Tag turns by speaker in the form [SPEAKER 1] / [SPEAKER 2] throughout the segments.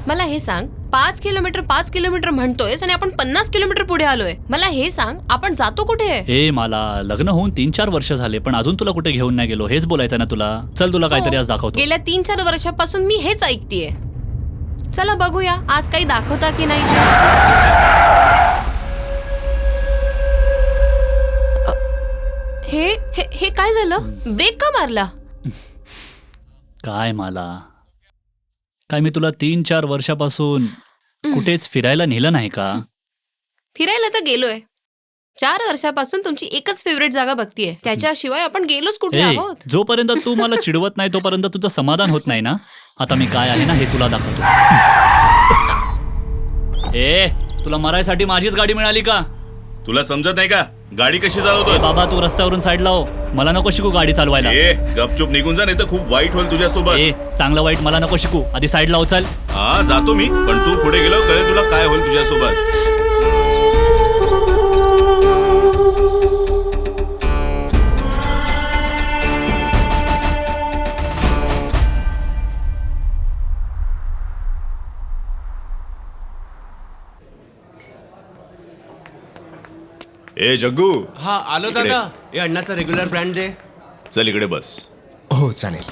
[SPEAKER 1] मला हे सांग, 5 किलोमीटर म्हणतोयस आणि आपण 50 किलोमीटर पुढे आलोय. मला हे सांग, आपण जातो कुठे?
[SPEAKER 2] हे मला लग्न होऊन 3-4 वर्ष झाले, पण अजून तुला कुठे घेऊन नाही गेलो. हेच बोलायचं ना तुला. चल तुला काहीतरी आज दाखवतो.
[SPEAKER 1] गेल्या 3-4 वर्षापासून मी हेच ऐकतेय. चला बघूया आज काही दाखवता की नाही ते. हे काय झालं? ब्रेक का मारला?
[SPEAKER 2] काय मला काय मी तुला 3-4 वर्षापासून कुठेच फिरायला नेलं नाही का?
[SPEAKER 1] फिरायला तर गेलोय. 4 वर्षापासून तुमची एकच फेवरेट जागा बघतीये. त्याच्याशिवाय आपण गेलोच कुठे आहोत?
[SPEAKER 2] जोपर्यंत तू मला चिडवत नाही तोपर्यंत तुझं समाधान होत नाही ना. आता मी काय आहे ना हे तुला दाखवतो. तुला मरायसाठी माझीच गाडी मिळाली का?
[SPEAKER 3] तुला समजत नाही का गाडी कशी चालवतोय?
[SPEAKER 2] बाबा तू रस्त्यावरून साईडला हो. मला नको शिकू गाडी चालवायला.
[SPEAKER 3] गपचूप निघून जा, नाही तर खूप वाईट होईल तुझ्यासोबत.
[SPEAKER 2] चांगलं वाईट मला नको शिकू. आधी साईडला हो. चल.
[SPEAKER 3] हा जातो मी, पण तू पुढे गेलो कळेल तुला काय होईल तुझ्यासोबत. जग्गू.
[SPEAKER 4] हा आलो
[SPEAKER 3] इकडे.
[SPEAKER 4] दादा. हे अण्णाचा रेग्युलर ब्रँड दे.
[SPEAKER 3] चल इकडे बस.
[SPEAKER 4] हो चालेल.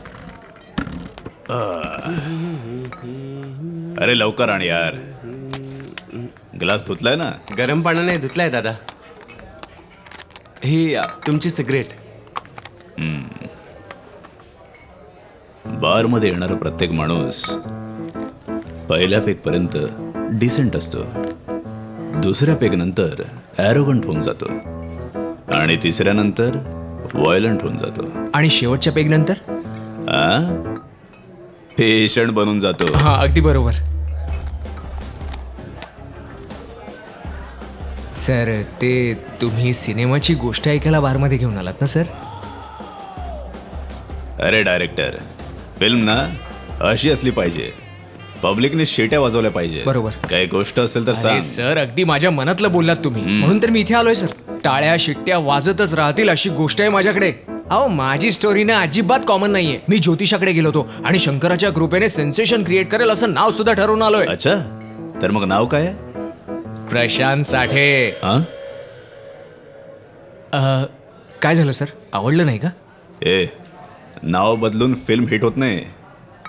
[SPEAKER 3] अरे लवकर आण यार. ग्लास धुतलाय ना?
[SPEAKER 4] गरम पाण्याने धुतलाय दादा. ही तुमची सिगरेट.
[SPEAKER 3] बार मध्ये येणारा प्रत्येक माणूस पहिल्या पेग पर्यंत डिसेंट असतो, दुसऱ्या पेग नंतर ॲरोगंट होऊन जातो आणि तिसऱ्यानंतर व्हायलंट होऊन जातो
[SPEAKER 4] आणि शेवटच्या पेग नंतर
[SPEAKER 3] पेशंट बनून जातो.
[SPEAKER 4] हा अगदी बरोबर. सर ते तुम्ही सिनेमाची गोष्ट ऐकायला बारमध्ये घेऊन आलात ना सर?
[SPEAKER 3] अरे डायरेक्टर, फिल्म ना अशी असली पाहिजे, पब्लिकने शेट्या वाजवल्या पाहिजे.
[SPEAKER 4] बरोबर.
[SPEAKER 3] काही गोष्ट असेल तर सांग.
[SPEAKER 4] सर अगदी माझ्या मनातलं बोललात तुम्ही, म्हणून तर मी इथे आलोय सर. टाळ्या शिट्ट्या वाजतच राहतील अशी गोष्ट आहे माझ्याकडे. अहो माझी स्टोरी ना अजिबात कॉमन नाहीये. मी ज्योतिषाकडे गेलो होतो आणि शंकराच्या कृपेने सेन्सेशन क्रिएट करेल असं नाव सुद्धा ठरवून आलोय.
[SPEAKER 3] अच्छा, तर मग नाव काय?
[SPEAKER 4] प्रशांत साठे. काय झालं सर, आवडलं नाही का?
[SPEAKER 3] नाव बदलून फिल्म हिट होत नाही,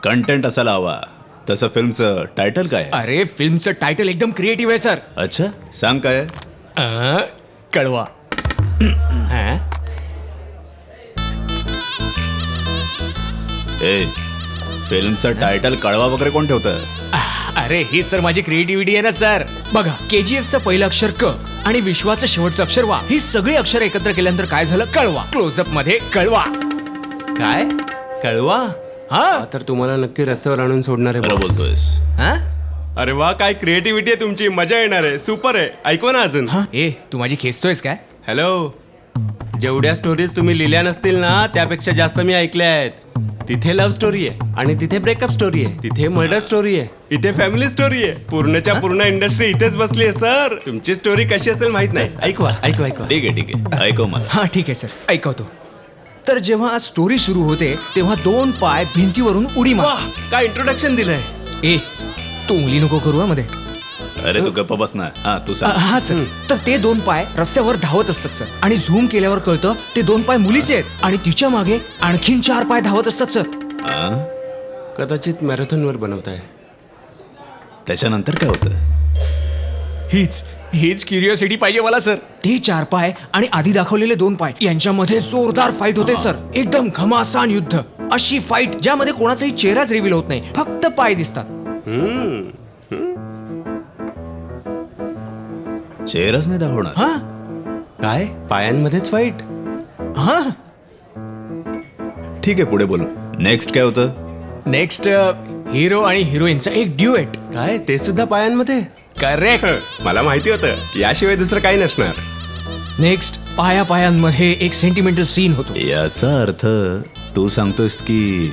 [SPEAKER 3] कंटेंट असायला हवा. तसं फिल्मचं टायटल काय?
[SPEAKER 4] अरे फिल्मचं टायटल एकदम क्रिएटिव्ह आहे सर.
[SPEAKER 3] अच्छा सांग काय?
[SPEAKER 4] कळवा.
[SPEAKER 3] फिल्मचं टायटल कळवा वगैरे कोण ठेवतं?
[SPEAKER 4] अरे ही सर माझी क्रिएटिव्हिटी आहे ना सर. बघा KGFचं पहिलं अक्षर क आणि विश्वाचं शेवटचं अक्षर वा, ही सगळी अक्षर एकत्र केल्यानंतर काय झालं? कळवा. क्लोजअप मध्ये कळवा.
[SPEAKER 5] काय कळवा?
[SPEAKER 4] हा
[SPEAKER 5] तर तुम्हाला नक्की रस्त्यावर आणून सोडणार आहे.
[SPEAKER 3] खरं बोलतोयस?
[SPEAKER 5] अरे वा, काय क्रिएटिव्हिटी आहे तुमची. मजा येणार आहे. सुपर आहे. ऐकवा ना अजून.
[SPEAKER 4] तू माझी खेचतोयस काय?
[SPEAKER 5] हॅलो, जेवढ्या स्टोरीज तुम्ही लिहिल्या नसतील ना त्यापेक्षा जास्त मी ऐकल्या आहेत. तिथे लव्ह स्टोरी आहे आणि तिथे ब्रेकअप स्टोरी आहे, तिथे मर्डर स्टोरी आहे, इथे फॅमिली स्टोरी आहे. पूर्णच्या पूर्ण इंडस्ट्री इथेच बसली आहे सर. तुमची स्टोरी कशी असेल माहित नाही. ऐकवा ऐकवा ऐकवा.
[SPEAKER 3] ठीक आहे ऐकव मला.
[SPEAKER 4] हा ठीक आहे सर, ऐकवतो. तर जेव्हा स्टोरी सुरू होते तेव्हा 2 पाय भिंतीवरून उडी मार.
[SPEAKER 5] काय इंट्रोडक्शन दिलंय.
[SPEAKER 4] तू उंगली नको करू मध्ये.
[SPEAKER 3] अरे तू गप्प बस ना. हा तू सांग.
[SPEAKER 4] हा सर. तर ते 2 पाय रस्त्यावर धावत असतात सर आणि झूम केल्यावर कळतं ते 2 पाय मुलीचे आहेत आणि तिच्या मागे आणखीन 4 पाय धावत असतात सर.
[SPEAKER 5] कदाचित मॅरेथॉनवर बनवताय.
[SPEAKER 3] त्याच्यानंतर काय होतं?
[SPEAKER 4] हीच क्युरिओसिटी पाहिजे मला सर. ते 4 पाय आणि आधी दाखवलेले 2 पाय यांच्यामध्ये जोरदार फाईट होते सर. एकदम घमासान युद्ध. अशी फाईट ज्यामध्ये कोणाचाही चेहराच रिव्हील होत नाही, फक्त पाय दिसतात.
[SPEAKER 3] चेहराच नाही दाखवणार?
[SPEAKER 5] काय पायांमध्येच फाईट?
[SPEAKER 4] हा
[SPEAKER 3] ठीक आहे, पुढे बोलू. नेक्स्ट काय होतं?
[SPEAKER 4] नेक्स्ट हिरो आणि हिरोईनचा एक ड्युएट.
[SPEAKER 5] काय ते सुद्धा पायांमध्ये?
[SPEAKER 4] करेक्ट.
[SPEAKER 5] मला माहिती होतं, याशिवाय दुसरं काही नसणार.
[SPEAKER 4] नेक्स्ट पायांमध्ये एक सेंटिमेंटल सीन होतो.
[SPEAKER 3] याचा अर्थ तू सांगतोयस की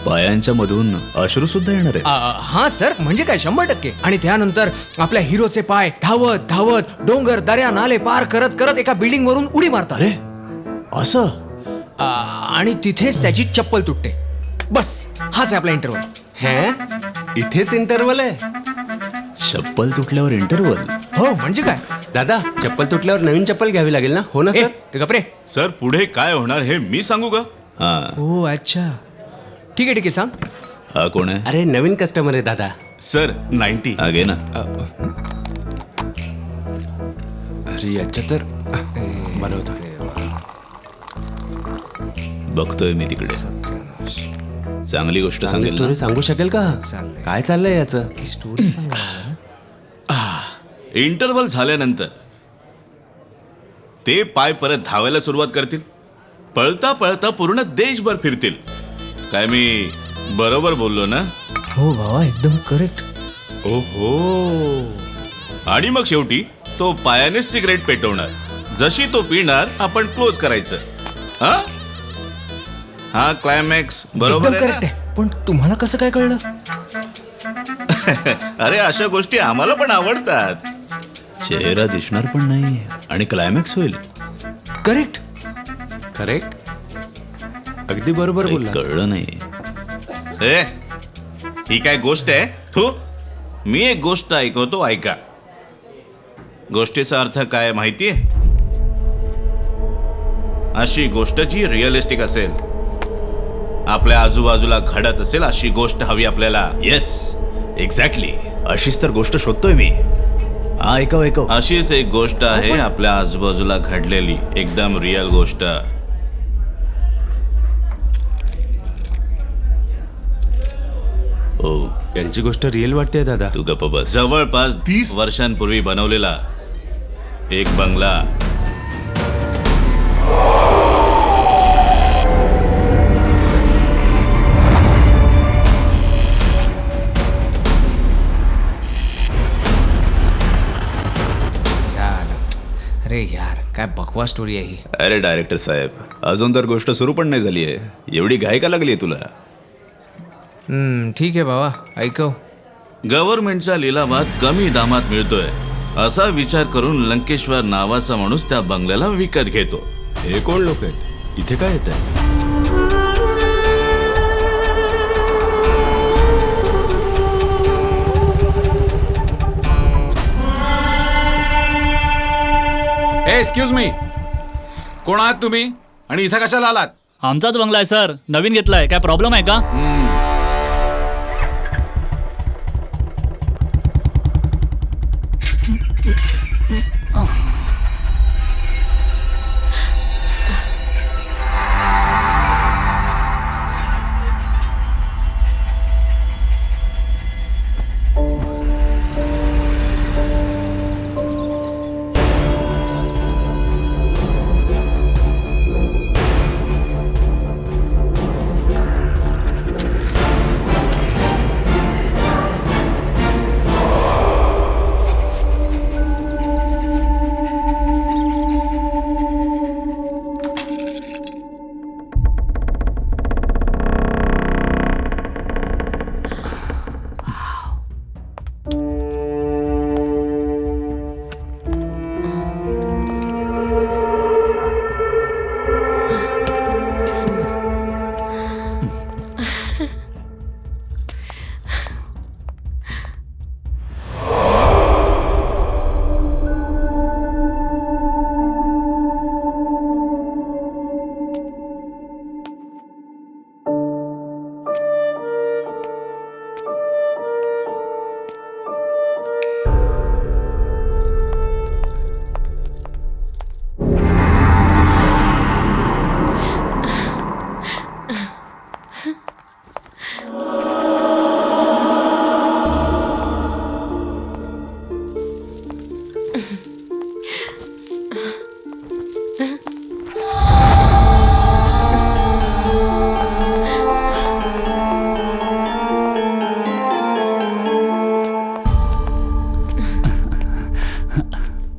[SPEAKER 3] पायांच्या मधून अश्रू सुद्धा येणार आहे?
[SPEAKER 4] हा सर, म्हणजे काय 100%. आणि त्यानंतर आपल्या हिरोचे पाय धावत धावत डोंगर दऱ्या नाले पार करत करत एका बिल्डिंग वरून उडी मारतात.
[SPEAKER 3] अरे असं?
[SPEAKER 4] आणि तिथेच त्याची चप्पल तुटते. बस हाच आहे आपला इंटरव्हल.
[SPEAKER 5] इथेच इंटरव्हल आहे?
[SPEAKER 3] चप्पल तुटल्यावर इंटरवल.
[SPEAKER 4] हो म्हणजे काय?
[SPEAKER 5] दादा चप्पल तुटल्यावर नवीन चप्पल घ्यावी लागेल ना? हो ना
[SPEAKER 4] ए,
[SPEAKER 5] सर?
[SPEAKER 4] ते गप्रे.
[SPEAKER 6] सर पुढे काय होणार हे मी सांगू का?
[SPEAKER 3] हा,
[SPEAKER 4] हो अच्छा, ठीक आहे सांग.
[SPEAKER 3] हा कोण आहे?
[SPEAKER 5] अरे नवीन कस्टमर आहे दादा.
[SPEAKER 6] सर 90.
[SPEAKER 3] हा घे ना.
[SPEAKER 5] अरे याच्या तर बनवतो.
[SPEAKER 3] बघतोय मी तिकडे. चांगली गोष्ट
[SPEAKER 5] चांगली
[SPEAKER 3] सांगेल
[SPEAKER 5] स्टोरी
[SPEAKER 3] ना?
[SPEAKER 5] सांगू शकेल का?
[SPEAKER 4] चाललंय.
[SPEAKER 5] काय चाललंय याचं?
[SPEAKER 4] स्टोरी सांग.
[SPEAKER 6] इंटरव्हल झाल्यानंतर ते पाय परत धावायला सुरुवात करतील. पळता पळता पूर्ण देशभर फिरतील. काय मी बरोबर बोललो ना?
[SPEAKER 4] हो भावा, एकदम करेक्ट.
[SPEAKER 6] ओहो. आणि मग शेवटी तो पायाने सिगरेट पेटवणार. जशी तो पिणार आपण क्लोज करायचं. हा क्लायमॅक्स बरोबर
[SPEAKER 4] एकदम
[SPEAKER 6] आहे
[SPEAKER 4] करेक्ट
[SPEAKER 6] ना?
[SPEAKER 4] आहे. पण तुम्हाला कसं काय कळलं?
[SPEAKER 6] अरे अशा गोष्टी आम्हाला पण आवडतात.
[SPEAKER 3] चेहरा दिसणार पण नाही आणि क्लायमॅक्स होईल.
[SPEAKER 4] करेक्ट.
[SPEAKER 5] करेक्ट. अगदी बरोबर
[SPEAKER 3] काही
[SPEAKER 5] बोलला.
[SPEAKER 3] कळलं नाही.
[SPEAKER 6] ए, ही काय गोष्ट आहे? तू मी एक गोष्ट ऐकवतो, ऐका. गोष्टीचा अर्थ काय माहितीये? अशी गोष्ट जी रिअलिस्टिक असेल, आपल्या आजूबाजूला घडत असेल अशी गोष्ट हवी आपल्याला.
[SPEAKER 3] Yes, exactly. अशीच तर गोष्ट शोधतोय मी. हा ऐकव ऐकव.
[SPEAKER 6] अशीच एक गोष्ट आहे आपल्या आजूबाजूला घडलेली, एकदम रिअल गोष्ट.
[SPEAKER 3] हो,
[SPEAKER 5] यांची गोष्ट रिअल वाटते दादा.
[SPEAKER 3] तू गप्प बस.
[SPEAKER 6] जवळपास 30 वर्षांपूर्वी बनवलेला एक बंगला.
[SPEAKER 4] अरे यार, काय बकवास स्टोरी आहे ही.
[SPEAKER 3] अरे डायरेक्टर साहेब, अजून तर गोष्ट सुरू पण नाही झाली आहे. एवढी घाई का लागली तुला?
[SPEAKER 4] ठीक आहे बाबा, ऐकव.
[SPEAKER 6] गव्हर्नमेंटच्या लिलावात कमी दामात मिळतोय असा विचार करून लंकेश्वर नावाचा माणूस त्या बंगल्याला विकत घेतो.
[SPEAKER 5] हे कोण लोक आहेत? इथे काय येत आहे?
[SPEAKER 7] एक्सक्यूज मी, कोण आहात तुम्ही आणि इथं कशाला आलात?
[SPEAKER 2] आमचाच बंगला आहे सर, नवीन घेतलाय. काय प्रॉब्लेम आहे का?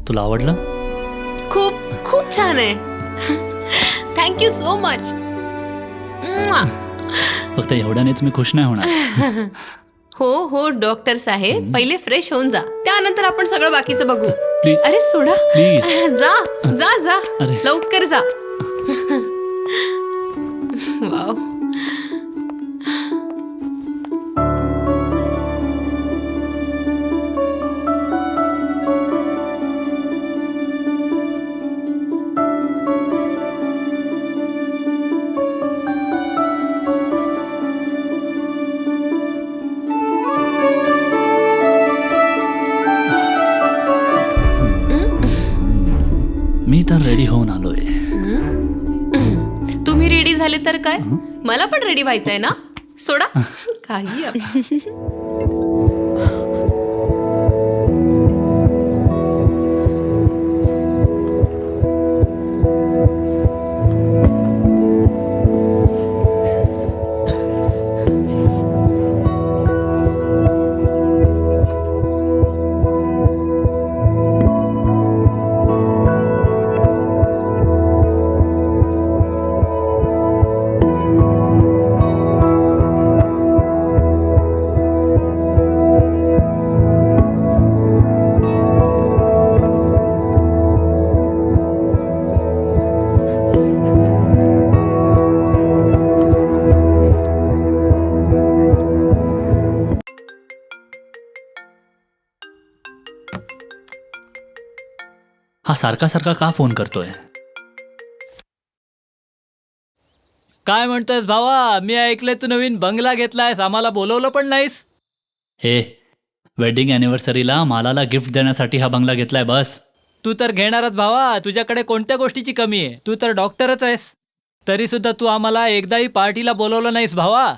[SPEAKER 2] तुला आवडलं?
[SPEAKER 1] खूप खूप छान आहे. Thank you so much.
[SPEAKER 2] फक्त एवढ्यानेच मी खुश नाही होणार.
[SPEAKER 1] हो हो डॉक्टर साहेब, पहिले फ्रेश होऊन जा, त्यानंतर आपण सगळं बाकीचं बघू.
[SPEAKER 2] प्लीज
[SPEAKER 1] अरे सोडा.
[SPEAKER 2] प्लीज.
[SPEAKER 1] जा जा जा,
[SPEAKER 2] अरे.
[SPEAKER 1] लवकर जा. वाव. झाले तर काय, मला पण रेडी व्हायचंय ना. सोडा काही आपलं.
[SPEAKER 2] हा सारखा सारखा का फोन करतोय? काय म्हणतोयस भावा? मी ऐकलंय तू नवीन बंगला घेतलायस, आम्हाला बोलवलं पण नाहीस. हे वेडिंग अॅनिव्हर्सरीला मालाला गिफ्ट देण्यासाठी हा बंगला घेतलाय बस. तू तर घेणारच भावा, तुझ्याकडे कोणत्या गोष्टीची कमी आहे? तू तर डॉक्टरच आहेस, तरी सुद्धा तू आम्हाला एकदाही पार्टीला बोलवलं नाहीस भावा.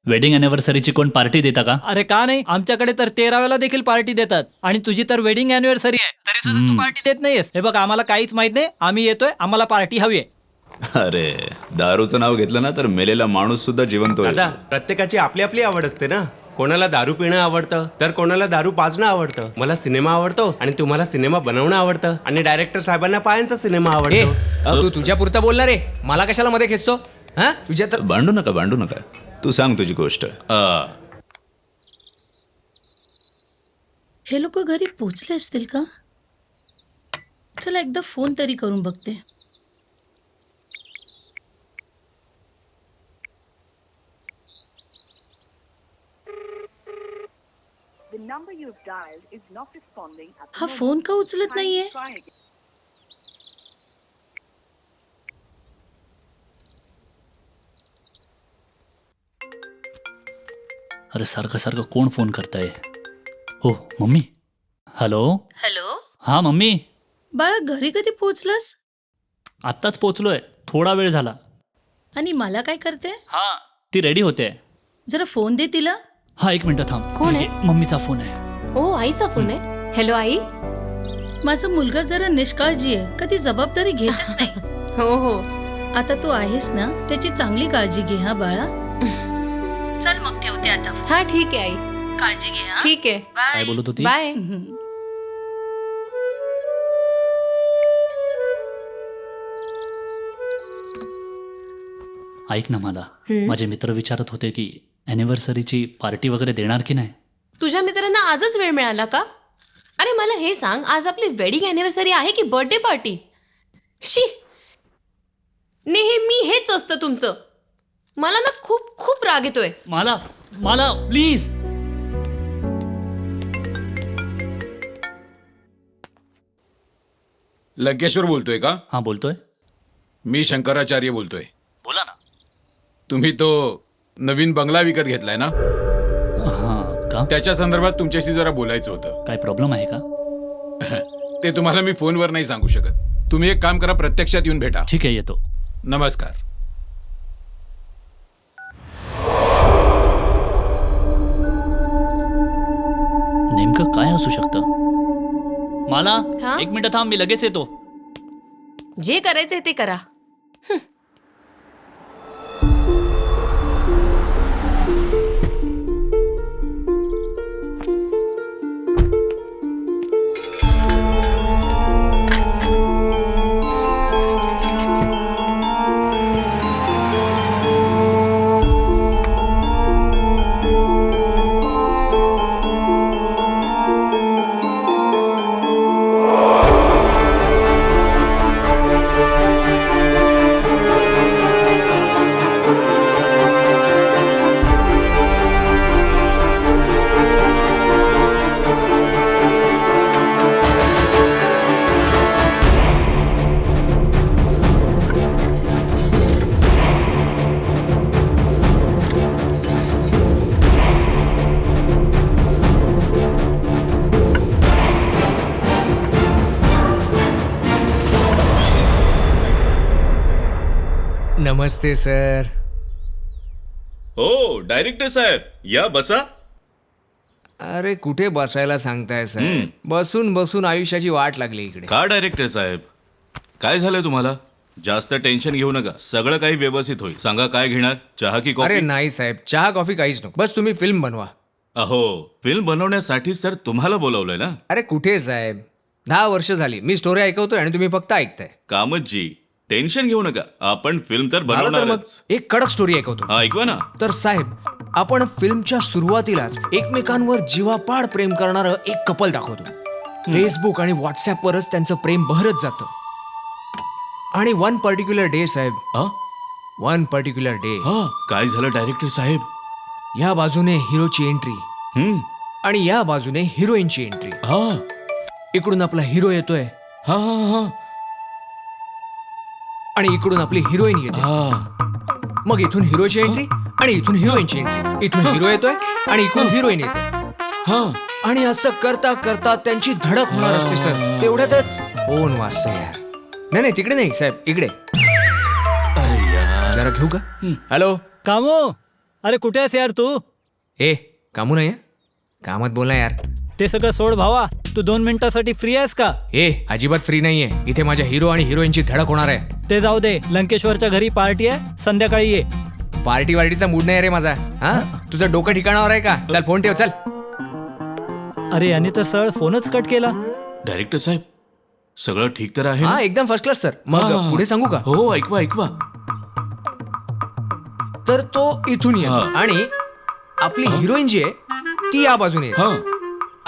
[SPEAKER 2] वेडिंग अॅनिव्हर्सरीची कोण पार्टी देता का? अरे का नाही, आमच्याकडे तर 13व्याला देखील पार्टी देतात. आणि तुझी तर वेडिंग अॅनिव्हर्सरी आहे, तरी सुद्धा तू पार्टी देत नाहीयेस. हे बघ, आम्हाला काहीच माहित नाही, आम्ही येतोय, आम्हाला पार्टी हवी आहे.
[SPEAKER 3] अरे दारूचं नाव घेतलं ना तर मेलेला माणूस सुद्धा जिवंत होईल.
[SPEAKER 5] दादा, प्रत्येकाची आपली आपली आवड असते ना. कोणाला दारू पिणं आवडतं तर कोणाला दारू पाजणं आवडतं. मला सिनेमा आवडतो आणि तुम्हाला सिनेमा बनवणं आवडतं. आणि डायरेक्टर साहेबांना पायांचा सिनेमा आवडतो.
[SPEAKER 4] तू तुझ्या पुरता बोलणार रे, मला कशाला मध्ये खेचतो? हा तुझ्या तर
[SPEAKER 3] भांडू नका. तू सांग तुझी गोष्ट.
[SPEAKER 8] हे लोक घरी पोचले असतील का? चला एकदा फोन तरी करून बघते. हा फोन का उचलत नाहीये?
[SPEAKER 2] अरे सारखं सारखं कोण फोन करताय? हो मम्मी. हॅलो.
[SPEAKER 8] हॅलो
[SPEAKER 2] हा मम्मी,
[SPEAKER 8] बाळा, घरी कधी पोचलास?
[SPEAKER 2] आत्ताच पोचलोय, थोडा वेळ झाला.
[SPEAKER 8] आणि मला काय करते?
[SPEAKER 2] हा, ती रेडी होते.
[SPEAKER 8] जरा फोन दे तिला.
[SPEAKER 2] हा, एक मिनिट थांब.
[SPEAKER 1] कोण आहे?
[SPEAKER 2] मम्मीचा फोन आहे.
[SPEAKER 1] ओ, आईचा फोन आहे. हॅलो आई.
[SPEAKER 8] माझा मुलगा जरा निष्काळजी आहे, कधी जबाबदारी घेतच नाही.
[SPEAKER 1] हो हो.
[SPEAKER 8] आता तू आहेस ना, त्याची चांगली काळजी घे हा बाळा. चल मग ठेवते आता.
[SPEAKER 1] हा ठीक आहे आई,
[SPEAKER 8] काळजी घे हा.
[SPEAKER 1] ठीक आहे.
[SPEAKER 2] काय बोलत होती?
[SPEAKER 1] बाय.
[SPEAKER 2] ऐक ना, मला माझे मित्र विचारत होते की अॅनिव्हर्सरीची पार्टी वगैरे देणार की नाही.
[SPEAKER 1] तुझ्या मित्रांना आजच वेळ मिळाला का? अरे मला हे सांग, आज आपली वेडिंग अॅनिव्हर्सरी आहे की बर्थडे पार्टी? शी, नेहमी हेच असतं तुमचं. मला ना खूप खूप राग येतोय.
[SPEAKER 2] मला प्लीज.
[SPEAKER 7] लंकेश्वर बोलतोय का?
[SPEAKER 2] हा बोलतोय.
[SPEAKER 7] मी शंकराचार्य बोलतोय.
[SPEAKER 2] बोला ना.
[SPEAKER 7] तुम्ही तो नवीन बंगला विकत घेतलाय ना,
[SPEAKER 2] हा का?
[SPEAKER 7] त्याच्या संदर्भात तुमच्याशी जरा बोलायचं होतं.
[SPEAKER 2] काय प्रॉब्लेम आहे का?
[SPEAKER 7] ते तुम्हाला मी फोनवर नाही सांगू शकत. तुम्ही एक काम करा, प्रत्यक्षात येऊन भेटा.
[SPEAKER 2] ठीक आहे, येतो.
[SPEAKER 7] नमस्कार.
[SPEAKER 2] नेमकं काय असू शकतं? मला
[SPEAKER 1] हा?
[SPEAKER 2] एक मिनिट थांब, मी लगेच येतो.
[SPEAKER 1] जे करायचंय ते करा.
[SPEAKER 4] नमस्ते सर.
[SPEAKER 6] हो डायरेक्टर साहेब या बसा.
[SPEAKER 4] अरे कुठे बसायला सांगताय सर? बसून बसून आयुष्याची वाट लागली इकडे.
[SPEAKER 6] का डायरेक्टर साहेब काय झालंय तुम्हाला? जास्त टेन्शन घेऊ नका, सगळं काही व्यवस्थित होईल. सांगा काय घेणार, चहा की
[SPEAKER 4] अरे
[SPEAKER 6] कॉफी?
[SPEAKER 4] नाही साहेब, चहा कॉफी काहीच नको. बस तुम्ही फिल्म बनवा.
[SPEAKER 6] अहो फिल्म बनवण्यासाठीच तर तुम्हाला बोलवलंय ना.
[SPEAKER 4] अरे कुठे साहेब, 10 वर्ष झाली मी स्टोरी ऐकवतोय आणि तुम्ही फक्त ऐकताय.
[SPEAKER 6] कामतजी टेन्शन घेऊ नका, आपण फिल्म तर
[SPEAKER 4] झालं तर मग
[SPEAKER 6] बनवणारच.
[SPEAKER 4] एक कडक स्टोरी ऐकवतो.
[SPEAKER 6] हा ऐकवा ना.
[SPEAKER 4] तर साहेब, आपण फिल्मच्या सुरुवातीलाच एकमेकांवर जीवापाड प्रेम करणारं एक कपल दाखवतो. फेसबुक आणि व्हॉट्सअपवरच त्यांचं प्रेम बहरत जातं. आणि वन पर्टिक्युलर डे साहेब,
[SPEAKER 6] हा?
[SPEAKER 4] वन पर्टिक्युलर डे,
[SPEAKER 6] हा, काय झालं डायरेक्टर साहेब?
[SPEAKER 4] या बाजूने हिरोची एंट्री
[SPEAKER 6] हम्म.
[SPEAKER 4] आणि या बाजूने हिरोईनची एंट्री.
[SPEAKER 6] हा
[SPEAKER 4] इकडून आपला हिरो येतोय
[SPEAKER 6] हा हा
[SPEAKER 4] आणि इकडून आपली हिरोईन येते.
[SPEAKER 6] हा.
[SPEAKER 4] मग इथून हिरोची एंट्री आणि इथून हिरोईनची एंट्री. इथून हिरो येतोय आणि इकडून हिरोईन येते.
[SPEAKER 6] हा.
[SPEAKER 4] आणि असं करता करता त्यांची धडक होणार असते सर. तेवढ्यातच फोन वाजतो यार. नाही तिकडे नाही साहेब, इकडे. जरा घेऊ का? हॅलो.
[SPEAKER 2] कामो, अरे कुठे आहेस यार तू?
[SPEAKER 4] ए कामू नाही, कामात बोला यार.
[SPEAKER 2] ते सगळं सोड भावा, तू 2 मिनिटासाठी फ्री आहेस का?
[SPEAKER 4] ए अजिबात फ्री नाहीये. इथे माझ्या हिरो आणि हिरोईनची धडक होणार आहे.
[SPEAKER 2] ते जाऊ दे, लंकेश्वरच्या घरी पार्टी आहे, संध्याकाळी ये.
[SPEAKER 4] पार्टी वार्टीचा मूड नाही रे माझा. हा, तुझं डोकं ठिकाणावर आहे का? चल फोन ठेव, चल.
[SPEAKER 2] अरे याने तर सरळ फोनच कट केला.
[SPEAKER 6] डायरेक्टर साहेब सगळं ठीक तर आहे ना?
[SPEAKER 4] हा एकदम फर्स्ट क्लास सर. मग
[SPEAKER 6] हा.
[SPEAKER 4] पुढे सांगू का?
[SPEAKER 6] हो ऐकवा ऐकवा.
[SPEAKER 4] तर तो इथून येतो
[SPEAKER 6] हा.
[SPEAKER 4] आणि आपली हिरोईन जी आहे ती या बाजूने येते.
[SPEAKER 6] हा.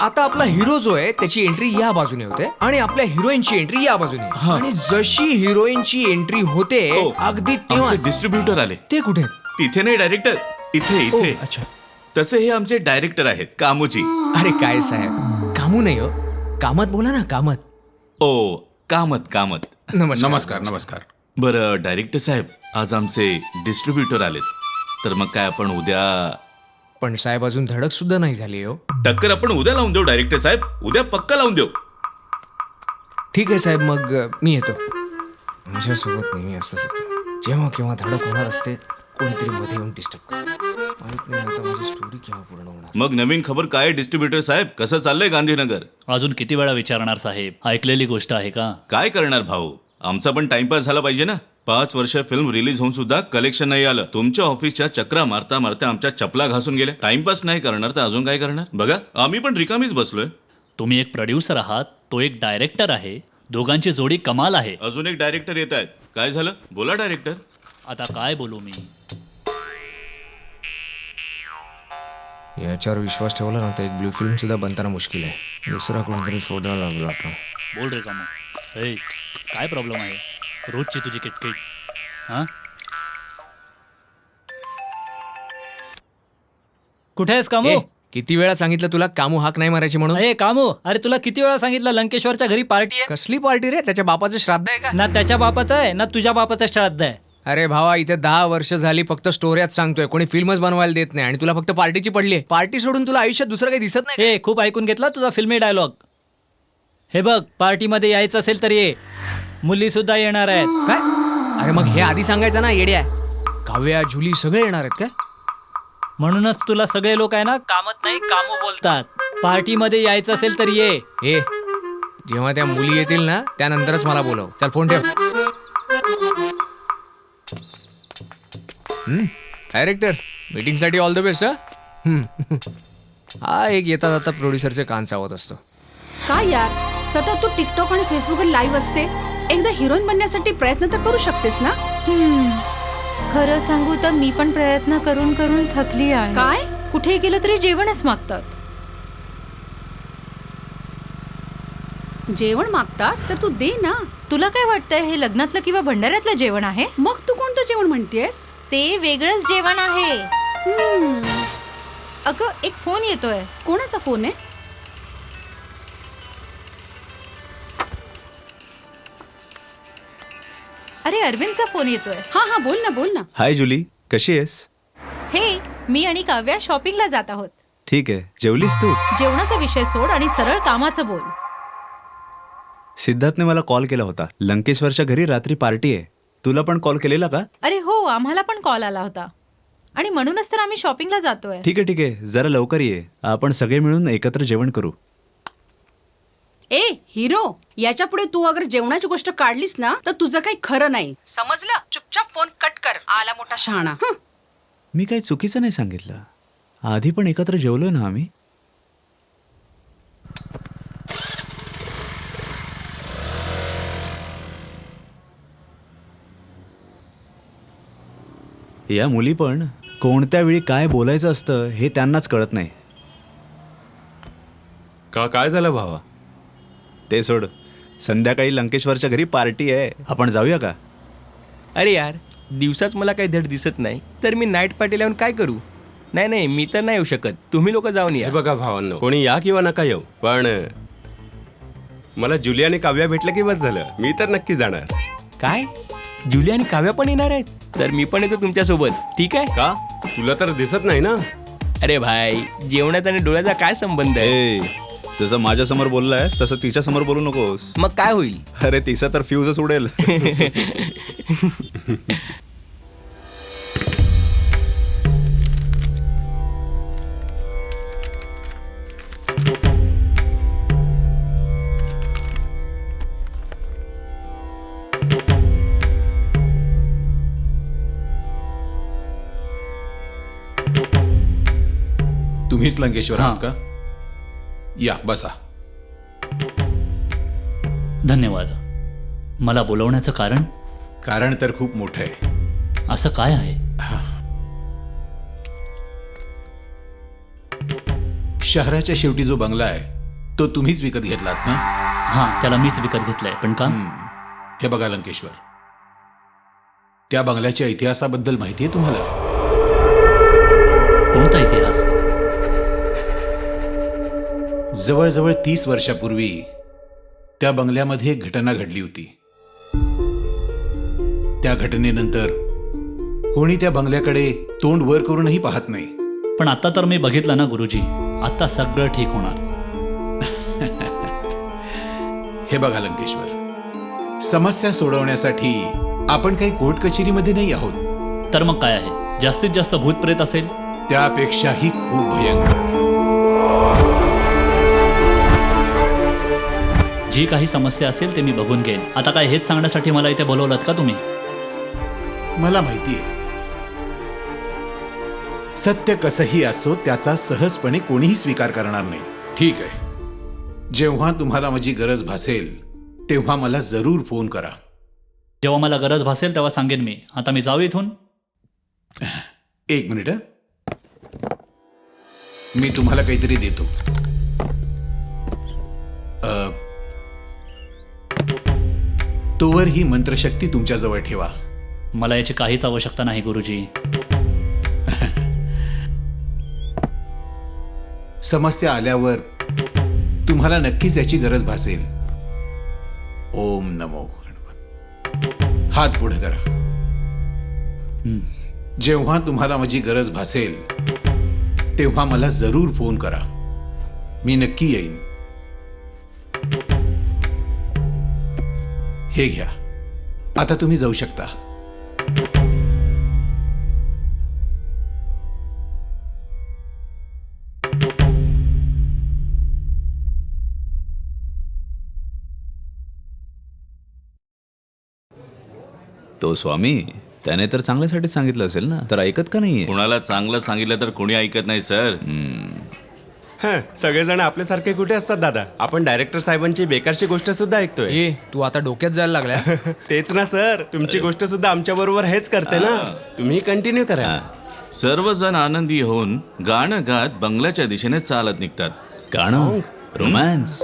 [SPEAKER 4] आता आपला हिरो जो आहे त्याची एंट्री या बाजूने होते आणि आपल्या हिरोईनची एंट्री या बाजूने येते. आणि जशी हिरोईनची एंट्री होते
[SPEAKER 6] हो.
[SPEAKER 4] अगदी तेव्हा
[SPEAKER 6] डिस्ट्रीब्युटर आले.
[SPEAKER 4] ते कुठे?
[SPEAKER 6] तिथे नाही डायरेक्टर, इथे
[SPEAKER 4] ओ,
[SPEAKER 6] इथे.
[SPEAKER 4] अच्छा.
[SPEAKER 6] तसे हे आमचे डायरेक्टर आहेत कामूजी.
[SPEAKER 4] अरे काय साहेब, कामू नाही हो, कामत बोला ना, कामत.
[SPEAKER 6] ओ कामत कामत.
[SPEAKER 4] नमस्कार.
[SPEAKER 7] नमस्कार नमस्कार.
[SPEAKER 6] बरं डायरेक्टर साहेब आज आमचे डिस्ट्रीब्युटर आलेत, तर मग काय आपण उद्या
[SPEAKER 4] पण साहेब अजून धडक सुद्धा नाही झाली हो.
[SPEAKER 6] टक्कर आपण उद्या लावून देऊ डायरेक्टर साहेब, उद्या पक्का लावून देऊ.
[SPEAKER 4] ठीक आहे साहेब, मग मी येतो. माझ्यासोबत नेहमी असंच होतं, जेव्हा केव्हा धडक होणार असते कोणीतरी मध्ये येऊन डिस्टर्ब करतो. माहित नाही आता माझी स्टोरी केव्हा पूर्ण होणार.
[SPEAKER 6] मग नवीन खबर काय डिस्ट्रीब्युटर साहेब, कसं चाललंय गांधीनगर?
[SPEAKER 2] अजून किती वेळा विचारणार साहेब? ऐकलेली गोष्ट आहे का?
[SPEAKER 6] काय करणार भाऊ, आमचा पण टाइमपास झाला पाहिजे ना. 5 वर्ष फिल्म रिलीज होऊन सुद्धा कलेक्शन नाही आलं. तुमच्या ऑफिसच्या चक्रा मारता मारता आमच्या चपला घासून गेल्या. टाइमपास नाही करणार तर अजून काय करणार? बघा आम्ही पण रिकामीच बसलोय.
[SPEAKER 2] तुम्ही एक प्रोड्युसर आहात, तो एक डायरेक्टर आहे, दोघांची जोडी कमाल आहे.
[SPEAKER 6] अजून एक डायरेक्टर येत आहेत. काय झालं बोला डायरेक्टर.
[SPEAKER 2] आता काय बोलू मी?
[SPEAKER 4] याच्यावर विश्वास ठेवला ना तर एक ब्लू फिल्म सुद्धा बनताना मुश्किल आहे. दुसरा कोणतरी शोधायला लागला आपण.
[SPEAKER 2] बोल रे कामो. ए काय प्रॉब्लेम आहे? रोजची तुझी किटकिट. हां कुठे आहेस कामो?
[SPEAKER 4] ए, किती वेळा सांगितलं तुला कामू हाक नाही मारायची म्हणून?
[SPEAKER 2] ए कामो, अरे तुला किती वेळा सांगितलं लंकेश्वरच्या घरी पार्टी आहे?
[SPEAKER 4] कसली पार्टी रे? त्याच्या बापाचं श्राद्ध आहे का?
[SPEAKER 2] ना त्याच्या बापाचं आहे ना तुझ्या बापाचं श्राद्ध आहे.
[SPEAKER 4] अरे भावा, इथे 10 वर्ष झाली फक्त स्टोऱ्याच सांगतोय, कोणी फिल्मच बनवायला देत नाही आणि तुला फक्त पार्टीची पडली आहे. पार्टी सोडून तुला आयुष्यात दुसरं काही दिसत नाही?
[SPEAKER 2] ए खूप ऐकून घेतला तुझा फिल्मी डायलॉग. हे बघ, पार्टीमध्ये यायचं असेल तर ये, मुली सुद्धा येणार आहेत.
[SPEAKER 4] काय? अरे मग हे आधी सांगायचं ना, येड्या. काव्या, जुली सगळे येणार आहेत काय?
[SPEAKER 2] म्हणूनच तुला सगळे लोक आहे ना कामत नाही कामू बोलतात. पार्टीमध्ये यायचं असेल तर ये.
[SPEAKER 4] ए जेव्हा त्या मुली येतील ना त्यानंतरच मला बोलव. चल फोन ठेव. डायरेक्टर मीटिंगसाठी ऑल द बेस्ट. हा एक येता जाता प्रोड्युसरचे कान चावत असतो.
[SPEAKER 9] काय यार, सतत तू टिकटॉक आणि फेसबुकवर लाईव्ह असते. एकदा हिरोईन बनण्यासाठी प्रयत्न तर करू शकतेस ना?
[SPEAKER 8] खरं सांगू तर मी पण प्रयत्न करून करून थकली आहे.
[SPEAKER 9] काय?
[SPEAKER 8] कुठे गेलं तरी जेवणच मागतात.
[SPEAKER 9] जेवण मागतात तर तू दे ना.
[SPEAKER 8] तुला काय वाटतंय हे लग्नातलं किंवा भंडाऱ्यातलं जेवण आहे?
[SPEAKER 9] मग तू कोणतं जेवण म्हणतेस?
[SPEAKER 8] ते वेगळंच जेवण आहे. अगं एक फोन येतोय.
[SPEAKER 9] कोणाचा फोन आहे?
[SPEAKER 8] अरे अरविंदचा फोन येतोय.
[SPEAKER 9] हा हा बोल ना बोल ना.
[SPEAKER 3] हाय जुली, कशी आहेस?
[SPEAKER 8] हे मी आणि काव्या शॉपिंगला जात आहोत.
[SPEAKER 3] ठीक आहे, जेवलीस तू?
[SPEAKER 8] जेवणाचा विषय सोड आणि सरळ कामाचं बोल.
[SPEAKER 3] सिद्धार्थने मला कॉल केला होता. लंकेश्वरच्या घरी रात्री पार्टी आहे, तुला पण कॉल केलेला का?
[SPEAKER 10] अरे हो, आम्हाला पण कॉल आला होता आणि म्हणूनच तर आम्ही शॉपिंगला जातोय.
[SPEAKER 3] ठीक आहे, जरा लवकर ये. आपण सगळे मिळून एकत्र जेवण करू.
[SPEAKER 9] ए हिरो, याच्या पुढे तू अगर जेवणाची गोष्ट काढलीस ना तर तुझं काही खरं नाही, समजलं? चुपचाप फोन कट कर. आला मोठा शहाणा.
[SPEAKER 3] मी काही चुकीचं नाही सांगितलं. आधी पण एकत्र जेवलोय ना आम्ही. या मुली पण कोणत्या वेळी काय बोलायचं असतं हे त्यांनाच कळत नाही.
[SPEAKER 5] काय झालं भावा?
[SPEAKER 3] ते सोड, संध्याकाळी लंकेश्वरच्या घरी पार्टी आहे. आपण जाऊया का?
[SPEAKER 11] अरे यार, दिवसाच मला काही धड दिसत नाही तर मी नाईट पार्टी लावून काय करू? नाही मी तर नाही येऊ शकत. तुम्ही लोक जाऊन या.
[SPEAKER 5] हे बघा भावांनो, कोणी या किंवा नका येऊ, पण मला जुली आणि काव्या भेटलं की बस झालं. मी तर नक्की जाणार.
[SPEAKER 11] काय? जुली आणि काव्या पण येणार आहेत? तर मी पण येतो तुमच्यासोबत. ठीक आहे?
[SPEAKER 5] का? तुला तर दिसत नाही ना.
[SPEAKER 11] अरे भाई, जेवणाचा आणि डोळ्याचा काय संबंध आहे?
[SPEAKER 3] जसं माझ्यासमोर बोललायस तसं तिच्यासमोर बोलू नकोस.
[SPEAKER 11] मग काय होईल?
[SPEAKER 3] अरे तिचा तर फ्यूजच उडेल.
[SPEAKER 7] तुम्हीच लंकेश्वर आहात का? या बसा.
[SPEAKER 2] धन्यवाद. मला बोलवण्याचं कारण?
[SPEAKER 7] कारण तर खूप मोठं आहे.
[SPEAKER 2] असं काय आहे?
[SPEAKER 7] शहराच्या शेवटी जो बंगला आहे तो तुम्हीच विकत घेतलात ना?
[SPEAKER 2] हां, त्याला मीच विकत घेतलंय. पण का?
[SPEAKER 7] हे बघा लंकेश्वर, त्या बंगल्याच्या इतिहासाबद्दल माहिती आहे तुम्हाला?
[SPEAKER 2] कोणता इतिहास?
[SPEAKER 7] जवळजवळ 30 वर्षापूर्वी त्या बंगल्यामध्ये एक घटना घडली होती. त्या घटनेनंतर कोणी त्या बंगल्याकडे तोंड वर करूनही पाहत नाही.
[SPEAKER 2] पण आता तर मी बघितलं ना गुरुजी, आता सगळं ठीक होणार.
[SPEAKER 7] हे बघा लंकेश्वर, समस्या सोडवण्यासाठी आपण काही कोर्ट कचेरीमध्ये नाही आहोत.
[SPEAKER 2] तर मग काय आहे? जास्तीत जास्त भूतप्रेत असेल?
[SPEAKER 7] त्यापेक्षाही खूप भयंकर.
[SPEAKER 2] जी काही समस्या असेल ते मी बघून घेईन. आता काय हेच सांगण्यासाठी मला इथे बोलवलात का तुम्ही?
[SPEAKER 7] मला माहिती आहे, सत्य कसंही असो त्याचा सहजपणे कोणीही स्वीकार करणार नाही. ठीक आहे, जेव्हा तुम्हाला माझी गरज भासेल तेव्हा मला जरूर फोन करा.
[SPEAKER 2] जेव्हा मला गरज भासेल तेव्हा सांगेन मी. आता मी जाऊ इथून?
[SPEAKER 7] एक मिनिट हं. मी तुम्हाला काहीतरी देतो. तोवर ही मंत्रशक्ती तुमच्याजवळ ठेवा.
[SPEAKER 2] मला याची काहीच आवश्यकता नाही गुरुजी.
[SPEAKER 7] समस्या आल्यावर तुम्हाला नक्कीच याची गरज भासेल. ओम नमो गणपती. हात पुढे करा. जेव्हा तुम्हाला माझी गरज भासेल तेव्हा मला जरूर फोन करा. मी नक्की येईन. हे घ्या. आता तुम्ही जाऊ शकता.
[SPEAKER 3] तो स्वामी त्याने तर चांगल्यासाठी सांगितलं असेल ना, तर ऐकत का नाहीये?
[SPEAKER 6] कुणाला चांगलं सांगितलं तर कोणी ऐकत नाही सर.
[SPEAKER 5] सगळेजण आपल्यासारखे कुठे असतात दादा? आपण डायरेक्टर साहेबांची बेकारची गोष्ट सुद्धा ऐकतोय.
[SPEAKER 4] ए तू आता डोक्यात जायला लागल्या.
[SPEAKER 5] तेच ना सर, तुमची गोष्ट सुद्धा आमच्या बरोबर हेच करते ना. तुम्ही कंटिन्यू करा.
[SPEAKER 6] सर्वजण आनंदी होऊन गाणं गात बंगल्याच्या दिशेने चालत निघतात.
[SPEAKER 3] गाणं, romance.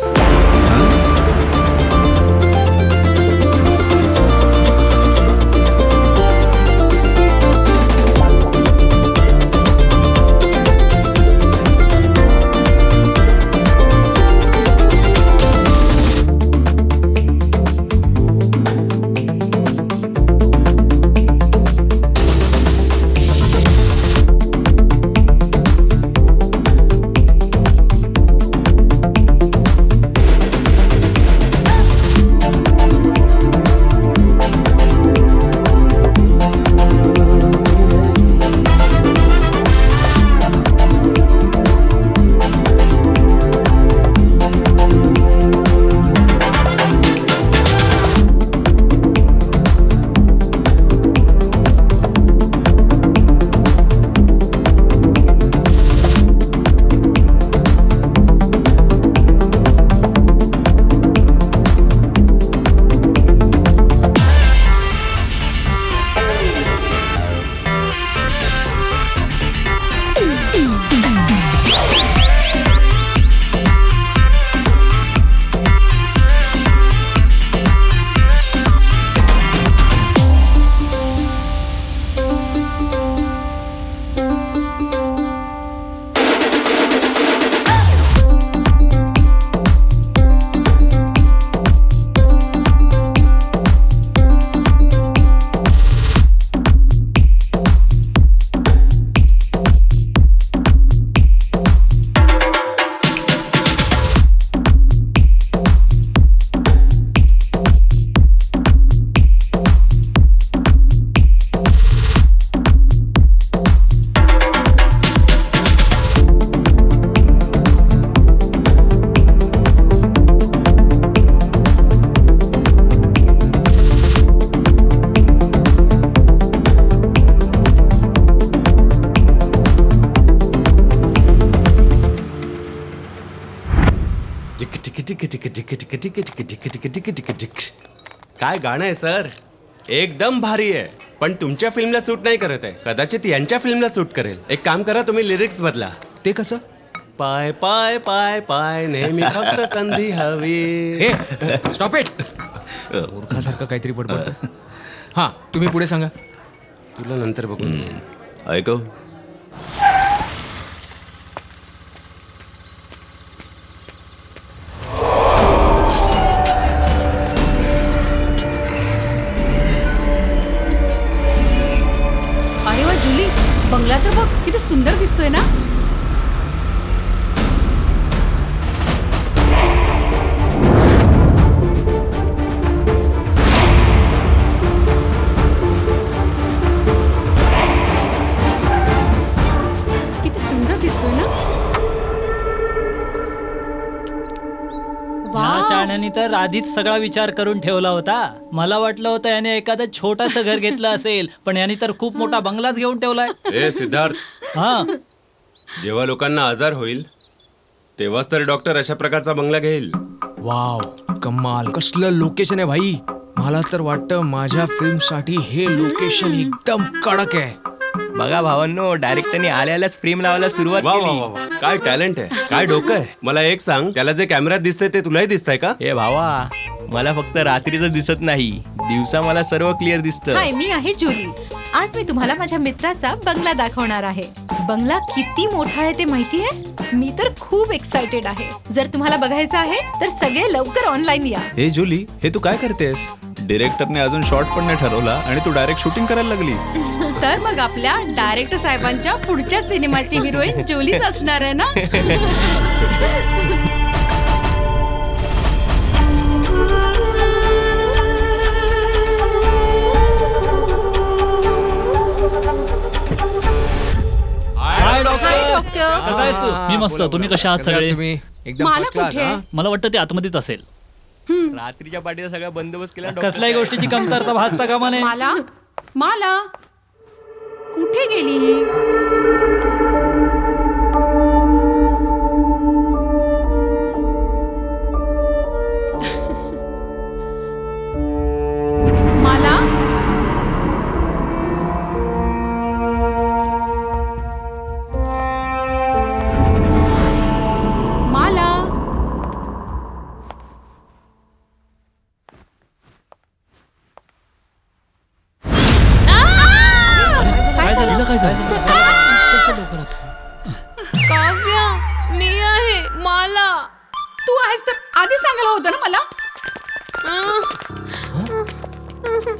[SPEAKER 5] Tick tick tick tick tick tick tick tick tick tick tick. काय गाणं आहे सर, एकदम भारी आहे. पण तुमच्या फिल्मला सूट नाही करत आहे. कदाचित यांच्या फिल्मला सूट करेल. एक काम करा, तुम्ही लिरिक्स बदला.
[SPEAKER 4] ते कसं?
[SPEAKER 5] पाय पाय पाय पाय नेहमी फक्त संधी हवी.
[SPEAKER 4] हे स्टॉप इट. मूर्खासारखं काहीतरी बडबडतो. हां, तुम्ही पुढे सांगा.
[SPEAKER 5] तुला नंतर बघू.
[SPEAKER 3] ऐकव.
[SPEAKER 9] अरे वा जुली, बंगला तर बघ किती सुंदर दिसतोय ना. किती सुंदर दिसतोय ना.
[SPEAKER 2] या शाण्यानी तर आधीच सगळा विचार करून ठेवला होता. मला वाटलं होतं याने एखादं छोटंसं घर घेतलं असेल, पण याने तर खूप मोठा बंगलाच घेऊन ठेवलाय.
[SPEAKER 5] ए सिद्धार्थ,
[SPEAKER 2] हा,
[SPEAKER 5] जेव्हा लोकांना आजार होईल तेव्हाच तर डॉक्टर अशा प्रकारचा बंगला घेईल.
[SPEAKER 4] वाव, कमाल. कसलं लोकेशन आहे भाई. मला तर वाटतं माझ्या फिल्मसाठी हे लोकेशन एकदम कडक आहे.
[SPEAKER 11] बघा भावांनो, डायरेक्टरने आल्यालाच फ्रेम लावायला सुरुवात
[SPEAKER 5] वा वा
[SPEAKER 11] केली.
[SPEAKER 5] वा वा. काय टॅलेंट आहे, काय डोकं आहे. मला एक सांग, त्याला जे कॅमेऱ्यात दिसतंय ते तुलाही दिसतंय का?
[SPEAKER 11] हे भावा, मला फक्त रात्रीचं दिसत नाही, दिवसा मला सर्व क्लिअर दिसतं.
[SPEAKER 10] हाय, मी आहे जुली. आज मी तुम्हाला माझ्या मित्राचा बंगला दाखवणार आहे. बंगला किती मोठा आहे ते माहिती आहे? मी तर खूप एक्साइटेड आहे. जर तुम्हाला बघायचं आहे तर सगळे लवकर ऑनलाईन या.
[SPEAKER 3] हे जुली, हे तू काय करतेस? डिरेक्टरने अजून शॉट पण नाही ठरवला आणि तू डायरेक्ट शूटिंग करायला लागली.
[SPEAKER 9] तर मग आपल्या डायरेक्टर साहेबांच्या पुढच्या सिनेमाची हिरोईन जुलीच असणार आहे ना.
[SPEAKER 2] हाय डॉक्टर.
[SPEAKER 10] डॉक्टर.
[SPEAKER 2] कसा आहेस तू? मी मस्त. तुम्ही कशा आहात सगळे?
[SPEAKER 4] तुम्ही एकदम
[SPEAKER 9] मला
[SPEAKER 4] फर्स्ट क्लास.
[SPEAKER 9] कुठे?
[SPEAKER 4] हां.
[SPEAKER 2] मला वाटतं ते आतमध्येच असेल.
[SPEAKER 11] रात्रीच्या पार्टीचा सगळा बंदोबस्त केला डॉक्टर
[SPEAKER 2] कसल्याही
[SPEAKER 11] साहेब.
[SPEAKER 2] गोष्टीची कमतरता भासता कामा नये.
[SPEAKER 9] माला, माला कुठे गेली ही? माला, माला.
[SPEAKER 2] काय झालं? काय झालं?
[SPEAKER 1] काव्या, मी आहे माला.
[SPEAKER 9] तू आहेस तर आधी सांगायला होतं ना मला.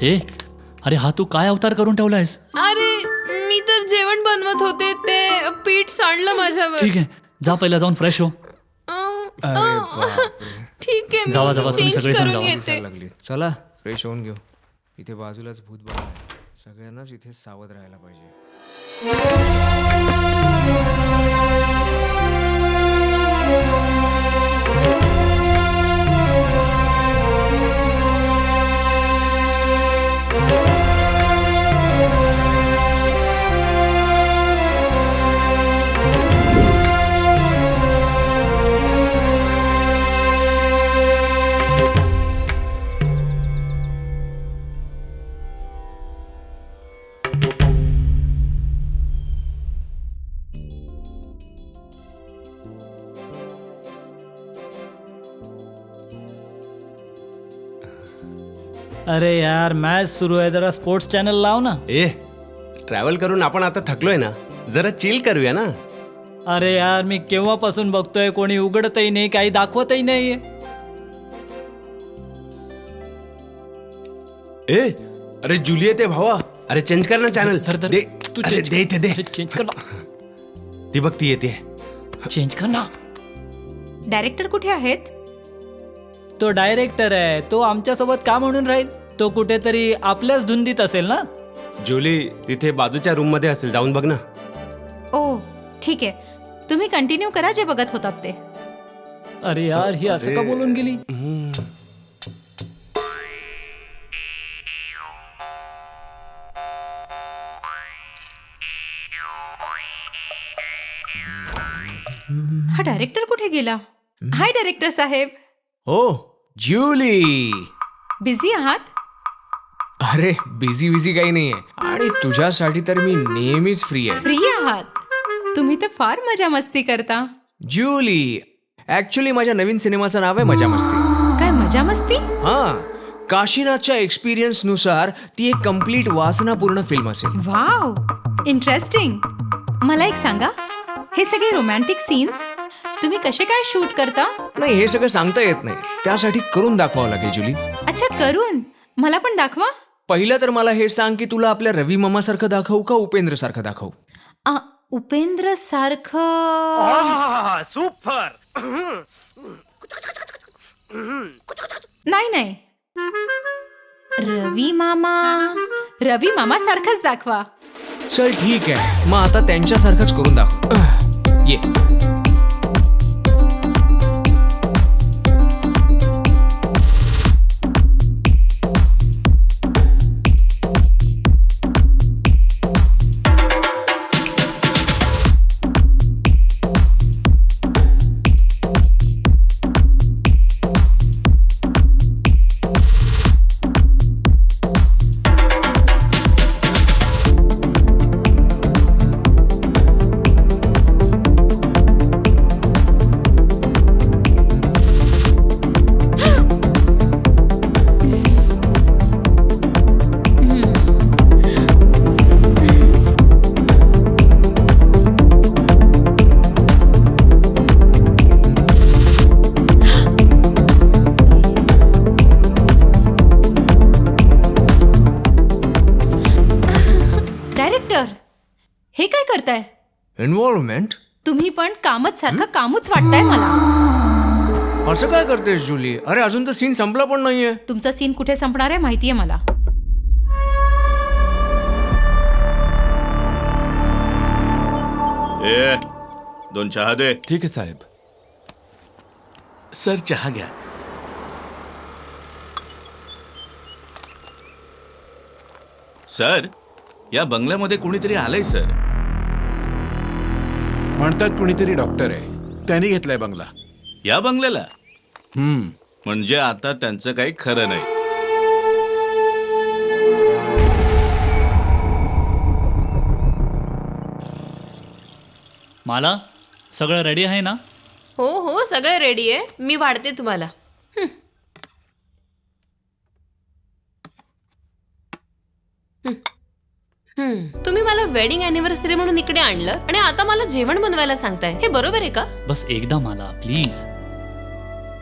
[SPEAKER 2] ए, अरे हा तू काय अवतार करून ठेवलायस?
[SPEAKER 1] अरे मी तर जेवण बनवत होते, ते पीठ सांडलं माझ्यावर.
[SPEAKER 2] ठीक आहे, जा पहिला जाऊन फ्रेश हो.
[SPEAKER 1] ठीक आहे,
[SPEAKER 2] जावा, जावा,
[SPEAKER 1] मी
[SPEAKER 2] तुम्ही
[SPEAKER 1] चेंज
[SPEAKER 2] सगळे जण
[SPEAKER 1] करून
[SPEAKER 2] जावा.
[SPEAKER 1] येते.
[SPEAKER 4] लागली. चला फ्रेश होऊन घेऊ. इथे बाजूलाच भूतबाळ आहे. सगळ्यांनाच इथे सावध राहायला पाहिजे.
[SPEAKER 2] अरे यार, मॅच सुरू आहे, जरा स्पोर्ट्स चॅनल लाव ना.
[SPEAKER 5] ए, ट्रॅव्हल करून आपण आता थकलोय ना, जरा चिल करूया ना.
[SPEAKER 2] अरे यार, मी केव्हापासून बघतोय, कोणी उघडतही नाही, काही दाखवतही नाही.
[SPEAKER 5] ए, अरे जुलियत आहे भावा. अरे चेंज कर ना चॅनल.
[SPEAKER 2] धर.
[SPEAKER 5] दे
[SPEAKER 2] तू
[SPEAKER 5] अरे,
[SPEAKER 2] change
[SPEAKER 5] दे इथे दे.
[SPEAKER 2] चेंज कर ना.
[SPEAKER 5] ती बघ, ती येते.
[SPEAKER 2] चेंज कर ना.
[SPEAKER 10] डायरेक्टर कुठे आहेत?
[SPEAKER 2] तो डायरेक्टर आहे, तो आमच्यासोबत का म्हणून राहील? तो कुठेतरी आपल्याच धुंदीत असेल ना.
[SPEAKER 5] जुली तिथे बाजूच्या रूम मध्ये असेल, जाऊन बघ ना.
[SPEAKER 10] ओ ठीक आहे, तुम्ही कंटिन्यू करा जे बघत होतात ते.
[SPEAKER 2] अरे यार, ही असं का बोलून गेली?
[SPEAKER 10] हा डायरेक्टर कुठे गेला? हाय डायरेक्टर साहेब.
[SPEAKER 4] ओ ज्युली.
[SPEAKER 10] बिझी आहात?
[SPEAKER 4] अरे बिझी काही नाहीये आणि तुझ्यासाठी तर मी नेहमीच फ्री आहे.
[SPEAKER 10] फ्री आहात? तुम्ही तर फार मजा मस्ती करता.
[SPEAKER 4] ज्युली, ऍक्च्युली माझ्या नवीन सिनेमाचं नाव आहे मजा मस्ती.
[SPEAKER 10] काय मजा मस्ती?
[SPEAKER 4] हा, काशीनाथच्या एक्सपिरियन्स नुसार ती एक कम्प्लीट वासनापूर्ण फिल्म असेल.
[SPEAKER 10] Wow, interesting. मला एक सांगा, हे सगळे रोमॅन्टिक सीन्स तुम्ही कसे काय शूट करता?
[SPEAKER 4] नाही, हे सगळं सांगता येत नाही, त्यासाठी करून दाखवावं लागेल जुली.
[SPEAKER 10] अच्छा, करून मला पण दाखवा.
[SPEAKER 4] पहिलं तर मला हे सांग की तुला आपल्या रवी मामा सारखं दाखवू का उपेंद्र सारखं दाखवू?
[SPEAKER 10] उपेंद्र सारखं.
[SPEAKER 11] सुपर.
[SPEAKER 10] नाही, रवी मामा सारखंच दाखवा.
[SPEAKER 4] चल ठीक आहे, मग आता त्यांच्यासारखंच करून दाखव. ये.
[SPEAKER 10] हे काय करताय?
[SPEAKER 4] इन्व्हॉल्वमेंट?
[SPEAKER 10] तुम्ही पण कामच सारखं कामच वाटताय मला.
[SPEAKER 4] असं काय करतेस जुली? अरे अजून तर सीन संपला पण नाहीये.
[SPEAKER 10] तुमचा सीन कुठे संपणार आहे माहितीये मला.
[SPEAKER 6] ए 2 चहा दे.
[SPEAKER 5] ठीक आहे साहेब.
[SPEAKER 6] सर चहा घ्या. सर, या बंगल्यामध्ये कोणीतरी आलंय सर.
[SPEAKER 7] म्हणतात कुणीतरी डॉक्टर आहे, त्यांनी घेतलाय बंगला.
[SPEAKER 6] या बंगल्याला? म्हणजे आता त्यांचं काही खरं नाही.
[SPEAKER 2] मला सगळं रेडी आहे ना?
[SPEAKER 1] हो सगळं रेडी आहे. मी वाढते तुम्हाला. तुम्ही मला वेडिंग अॅनिव्हर्सरी म्हणून इकडे आणलं आणि आता मला जेवण बनवायला सांगताय. हे बरोबर आहे का?
[SPEAKER 2] बस एकदा मला प्लीज.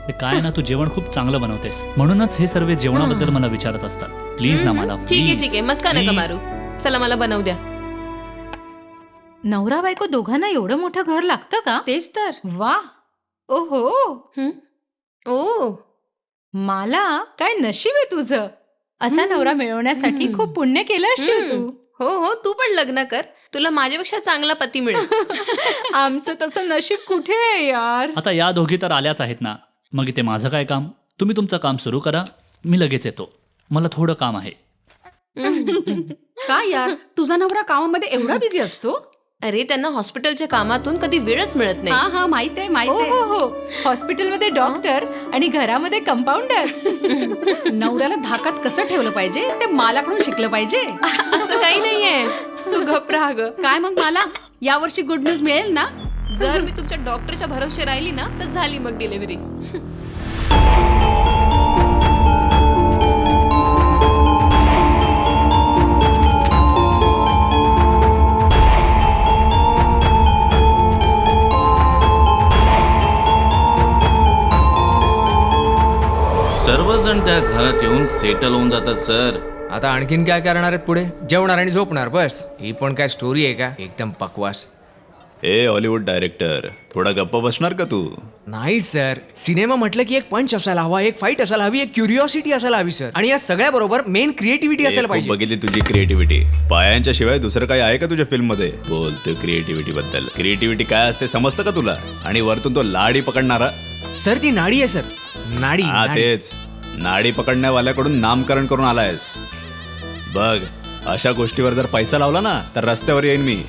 [SPEAKER 2] हे काय ना, तू जेवण खूप चांगलं बनवतेस, म्हणूनच हे सर्व जेवणाबद्दल मला विचारत असतात. प्लीज ना मला.
[SPEAKER 1] ठीक आहे मस्का नका मारू. चला मला बनवू द्या.
[SPEAKER 10] नवरा बायको दोघांना एवढं मोठं घर लागतं का?
[SPEAKER 9] तेच तर.
[SPEAKER 10] वा, ओहो,
[SPEAKER 1] ओ
[SPEAKER 10] मला काय नशीब आहे तुझं. असा नवरा मिळवण्यासाठी खूप पुण्य केलं असशील तू.
[SPEAKER 1] हो तू पण लग्न कर. तुला माझ्यापेक्षा चांगला पती मिळेल.
[SPEAKER 10] आमचं तसं नशीब कुठे आहे यार.
[SPEAKER 2] आता या दोघी तर आल्याच आहेत ना, मग इथे माझं काय काम? तुम्ही तुमचं काम सुरू करा, मी लगेच येतो. मला थोडं काम आहे.
[SPEAKER 9] काय यार, तुझा नवरा कामामध्ये एवढा बिझी असतो?
[SPEAKER 1] अरे त्यांना हॉस्पिटलच्या कामातून कधी वेळच मिळत नाही.
[SPEAKER 9] हा माहित आहे.
[SPEAKER 10] हो, हॉस्पिटलमध्ये डॉक्टर आणि घरामध्ये कंपाऊंडर.
[SPEAKER 9] नवऱ्याला धाकात कसं ठेवलं पाहिजे ते मालाकडून शिकलं पाहिजे.
[SPEAKER 1] असं काही नाहीये. तू गप राहा ग.
[SPEAKER 9] काय मग मला यावर्षी गुड न्यूज मिळेल ना?
[SPEAKER 1] जर मी तुमच्या डॉक्टरच्या भरोश्यावर राहिली ना तर झाली मग डिलिव्हरी.
[SPEAKER 6] सर्वजण त्या घरात येऊन सेटल होऊन जातात सर.
[SPEAKER 4] आता आणखीन काय करणार आहेत पुढे? जेवणार आणि झोपणार बस. ही पण काय स्टोरी आहे का? एकदम बकवास.
[SPEAKER 3] ए हॉलिवूड डायरेक्टर, थोडा गप्पा बसणार का तू?
[SPEAKER 4] नाही सर, सिनेमा म्हटलं की एक पंच असायला हवा, एक फाईट असायला हवी, एक क्युरिओसिटी असायला हवी सर. आणि या सगळ्या बरोबर मेन क्रिएटिव्हिटी असायला
[SPEAKER 3] खूप
[SPEAKER 4] पाहिजे.
[SPEAKER 3] बघितली तुझी क्रिएटिव्हिटी. पायांच्या शिवाय दुसरं काही आहे का तुझ्या फिल्म मध्ये? बोलतो क्रिएटिव्हिटी बद्दल. क्रिएटिव्हिटी काय असते समजतं का तुला? आणि वरतून तो लाडी पकडणारा.
[SPEAKER 4] सर ती नाडी आहे सर, नाडी.
[SPEAKER 3] हा तेच, नाडी पकडण्यावाल्याकडून नामकरण करून आलायस. बघ, अशा गोष्टीवर जर पैसा लावला ना तर रस्त्यावर येईन मी.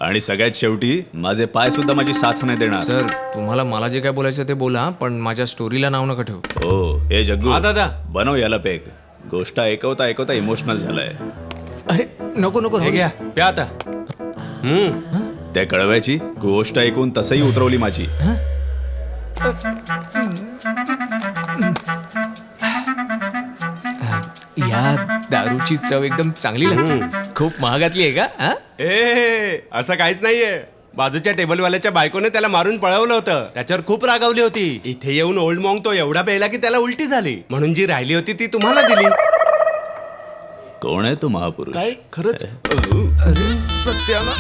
[SPEAKER 3] आणि सगळ्यात शेवटी माझे पाय सुद्धा माझी साथ नाही देणार.
[SPEAKER 4] सर तुम्हाला मला जे काय बोलायचं ते बोला, पण माझ्या स्टोरीला नाव नका ठेवू.
[SPEAKER 3] हो हे जग्गू,
[SPEAKER 5] हा, दादा.
[SPEAKER 3] बनव याला पेग. गोष्ट ऐकवता ऐकवता इमोशनल झालाय.
[SPEAKER 4] अरे नको नको
[SPEAKER 5] हे
[SPEAKER 4] राहू दे.
[SPEAKER 5] घ्या प्या आता.
[SPEAKER 3] त्या कळव्याची गोष्ट ऐकून तसंही उतरवली माझी.
[SPEAKER 4] या दारूची चव एकदम चांगली लागते. खूप महागातली आहे का हा?
[SPEAKER 5] ए असं काहीच नाहीये. बाजूच्या टेबलवाल्याच्या बायकोने त्याला मारून पळवलं होतं. त्याच्यावर खूप रागावली होती. इथे येऊन ओल्ड मॉंग तो एवढा प्यायला की त्याला उलटी झाली. म्हणून जी राहिली होती ती तुम्हाला दिली.
[SPEAKER 3] कोण आहे तो महापुरुष?
[SPEAKER 5] काय खरंच?
[SPEAKER 4] सत्याला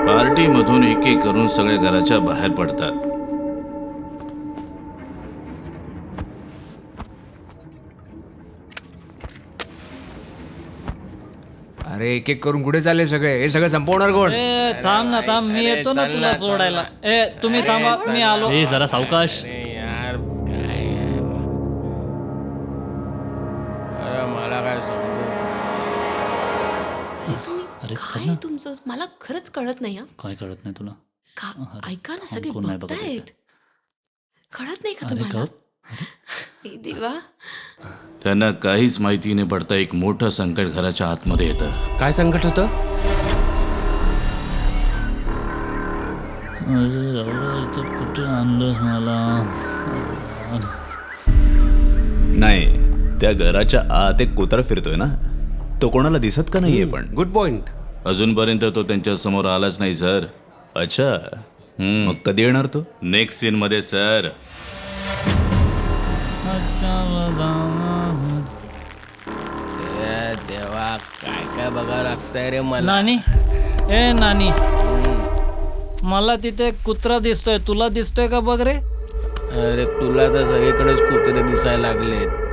[SPEAKER 6] पार्टीमधून एक एक करून सगळे घराच्या बाहेर पडतात.
[SPEAKER 4] अरे एक एक करून कुठे चालले सगळे? हे सगळं संपवणार कोण?
[SPEAKER 2] ए थांब ना थांब, मी येतो ना तुला सोडायला. ए तुम्ही थांबा, मी आलो. ए जरा सावकाश.
[SPEAKER 11] यार काय अरे मला काय समजत
[SPEAKER 2] अरे चल
[SPEAKER 1] काय
[SPEAKER 2] ना.
[SPEAKER 1] तुमचं मला खरंच कळत नाही. हा
[SPEAKER 2] काय कळत नाही तुला?
[SPEAKER 1] ऐका ना, सगळे
[SPEAKER 2] कोण नाही बघत
[SPEAKER 1] बघतायत. कळत नाही का
[SPEAKER 2] अरे
[SPEAKER 1] तुम्हाला?
[SPEAKER 2] गप.
[SPEAKER 1] हे देवा.
[SPEAKER 6] त्यांना काहीच माहिती न पडता एक मोठं संकट घराच्या आतमध्ये येतं.
[SPEAKER 5] काय संकट होतं?
[SPEAKER 2] अरे एवढं इथं कुठे आणलं मला?
[SPEAKER 3] नाही, त्या घराच्या आत एक कुत्रा फिरतोय ना, तो कोणाला दिसत का नाहीये? पण
[SPEAKER 5] गुड पॉइंट.
[SPEAKER 6] अजूनपर्यंत तो त्यांच्या समोर आलाच नाही सर.
[SPEAKER 3] अच्छा, मग कधी येणार तो?
[SPEAKER 6] नेक्स्ट सीन मध्ये सर.
[SPEAKER 11] देवा काय काय बघावं लागतंय रे मला.
[SPEAKER 2] नानी, ए नानी, मला तिथे कुत्रा दिसतोय, तुला दिसतोय का बघ रे?
[SPEAKER 11] अरे तुला तर सगळीकडेच कुत्रे दिसायला लागलेत.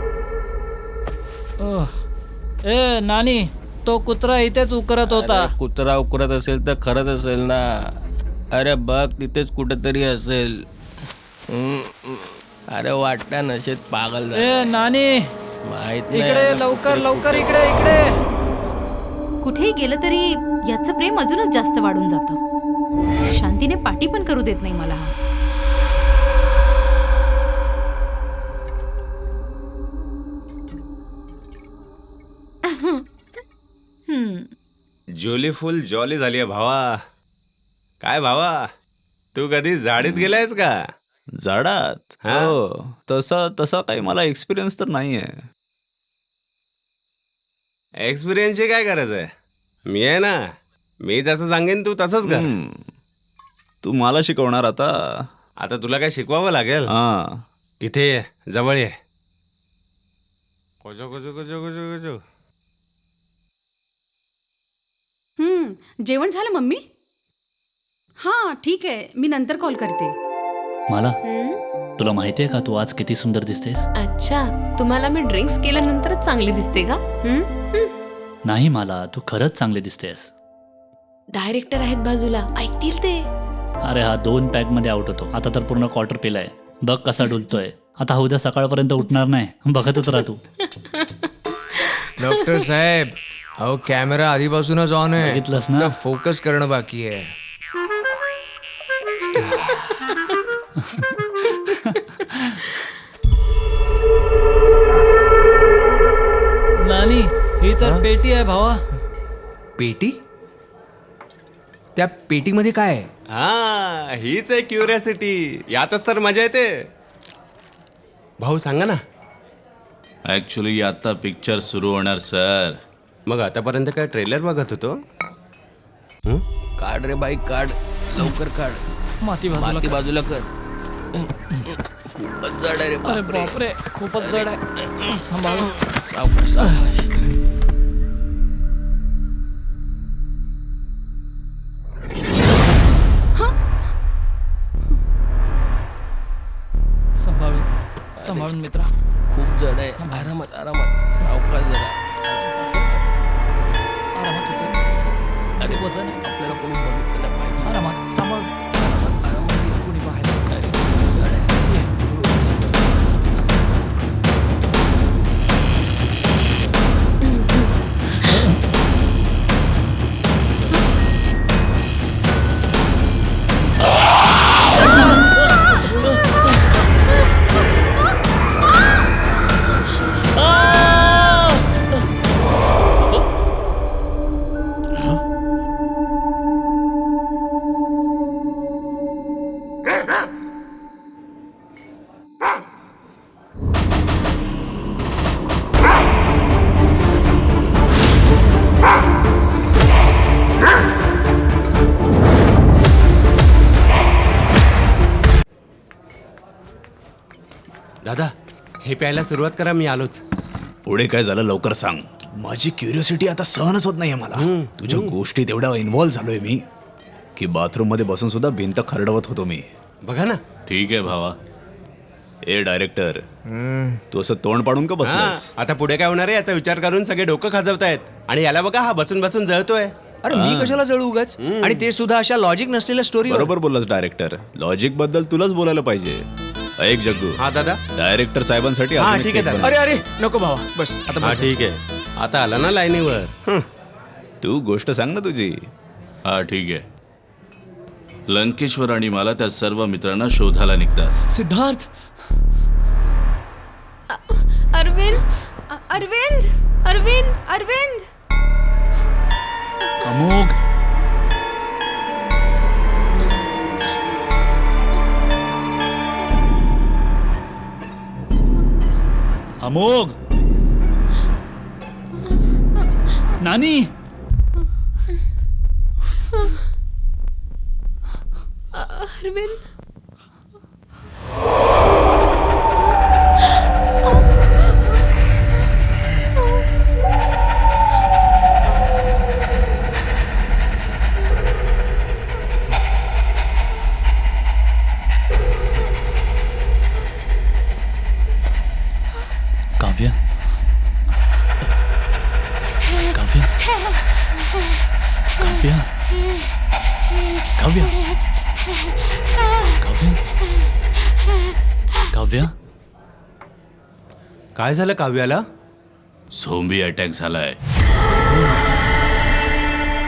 [SPEAKER 2] ए नानी, तो कुत्रा इथेच उकरत होता.
[SPEAKER 11] अरे, कुत्रा उकरत असेल तर खरंच असेल ना. अरे बघ तिथेच कुठेतरी असेल. अरे वाटण्या नशेत पागल झाला.
[SPEAKER 2] ए नानी,
[SPEAKER 11] माहित नाही
[SPEAKER 2] इकडे
[SPEAKER 11] आता
[SPEAKER 2] लवकर
[SPEAKER 11] कुत्रे
[SPEAKER 2] लवकर,
[SPEAKER 11] कुठे-
[SPEAKER 2] इकडे इकडे.
[SPEAKER 10] कुठेही गेलं तरी याचं प्रेम अजूनच जास्त वाढून जातं. शांतीने पाठी पण करू देत नाही मला. हा
[SPEAKER 5] जुली फुल जॉली झालीये भावा. काय भावा, तू कधी झाडीत गेलायस का?
[SPEAKER 3] झाडात?
[SPEAKER 5] हा?
[SPEAKER 3] हो, तसा काही मला एक्सपिरियन्स तर नाहीये.
[SPEAKER 5] एक्सपिरियन्सची काय गरज आहे? मी आहे ना, मी जसं सांगेन तू तसंच कर.
[SPEAKER 3] तू मला शिकवणार आता?
[SPEAKER 5] आता तुला काय शिकवावं लागेल.
[SPEAKER 3] हा,
[SPEAKER 5] इथे ये, जवळ ये. Kojo Kojo Kojo Kojo Kojo.
[SPEAKER 9] जेवण झालं मम्मी? हां ठीक आहे, मी नंतर कॉल करते.
[SPEAKER 2] मला
[SPEAKER 1] हम्म?
[SPEAKER 2] तुला माहितीये का तू आज किती सुंदर दिसतेस?
[SPEAKER 1] अच्छा, तुम्हाला मी ड्रिंक्स केल्यानंतरच चांगली दिसते का?
[SPEAKER 2] नाही, मला तू खरंच चांगली दिसतेस.
[SPEAKER 1] डायरेक्टर आहेत बाजूला, ऐकतील ते.
[SPEAKER 2] अरे हा 2 पॅकमध्ये आउट होतो. आता तर पूर्ण क्वार्टर पिलाय. बघ कसा डुलतोय. आता उद्या सकाळपर्यंत उठणार नाही. बघतच राह तू.
[SPEAKER 4] डॉक्टर साहेब, अहो कॅमेरा आधीपासूनच ऑन आहे.
[SPEAKER 2] बघितलंस ना?
[SPEAKER 4] फोकस करणं बाकी आहे.
[SPEAKER 2] नानी ही तर पेटी आहे भावा.
[SPEAKER 4] पेटी? त्या पेटीमध्ये काय आहे?
[SPEAKER 5] हा, हीच आहे क्युरियोसिटी. यातच तर मजा येते. भाऊ सांगा ना.
[SPEAKER 6] ऍक्च्युली आता पिक्चर सुरू होणार सर.
[SPEAKER 5] मग आतापर्यंत काय ट्रेलर बघत होतो?
[SPEAKER 11] काढ रे बाईक काढ, लवकर काढ. माती बाजूला कर. खूपच जड आहे रे. अरे बापरे, खूपच जड आहे. सांभाळून सावकाश. सांभाळून मित्रा. खूप जड आहे. आरामात सावकाश जरा. आरामात उचल. अरे बस आपल्याला कोणी बघितलं पाहिजे. आरामात सांभाळून. आरामात कोणी बाहेर. अरे जड आहे.
[SPEAKER 5] दादा, हे प्यायला सुरुवात करा. मी आलोच.
[SPEAKER 3] पुढे काय झालं लवकर सांग. माझी क्युरियोसिटी आता सहनच होत नाहीये मला. तुझ्या गोष्टीत एवढा इन्व्हॉल्व झालोय मी की बाथरूम मध्ये बसून सुद्धा भिंत खरडवत होतो मी.
[SPEAKER 5] बघा ना.
[SPEAKER 6] ठीक आहे भावा.
[SPEAKER 3] ए डायरेक्टर, तू असं तोंड पाडून का
[SPEAKER 5] हा,
[SPEAKER 3] बसलास?
[SPEAKER 5] आता पुढे काय होणार आहे याचा विचार करून सगळे डोकं खाजवतायत. आणि याला बघा, हा बसून बसून जळतोय.
[SPEAKER 4] अरे मी कशाला जळू उगाच? आणि ते सुद्धा अशा लॉजिक नसलेल्या स्टोरी.
[SPEAKER 3] बरोबर बोललास डायरेक्टर. लॉजिक बद्दल तुलाच बोलायला पाहिजे. ऐक जग्गू,
[SPEAKER 5] हा दादा.
[SPEAKER 3] डायरेक्टर साहेबांसाठी
[SPEAKER 5] हा,
[SPEAKER 3] अजून एक
[SPEAKER 5] ठीक आहे
[SPEAKER 3] cake
[SPEAKER 5] दादा.
[SPEAKER 3] बनव.
[SPEAKER 4] अरे नको भावा, बस आता
[SPEAKER 5] हा
[SPEAKER 4] बस.
[SPEAKER 5] ठीक आहे. आता आला ना लाईनीवर.
[SPEAKER 3] तू गोष्ट सांग ना तुझी.
[SPEAKER 6] हा ठीक आहे. लंकेश्वर आणि मला त्या सर्व मित्रांना शोधायला निघतात.
[SPEAKER 2] सिद्धार्थ.
[SPEAKER 1] अरविंद
[SPEAKER 10] अरविंद
[SPEAKER 1] अरविंद
[SPEAKER 10] अरविंद
[SPEAKER 2] अमोघ. अमोघ. नानी.
[SPEAKER 1] अरविंद
[SPEAKER 2] काव्या. काव्या. काव्या. काव्या. काव्या. काव्या.
[SPEAKER 5] काय झालं काव्याला?
[SPEAKER 6] झोंबी अटॅक झालाय.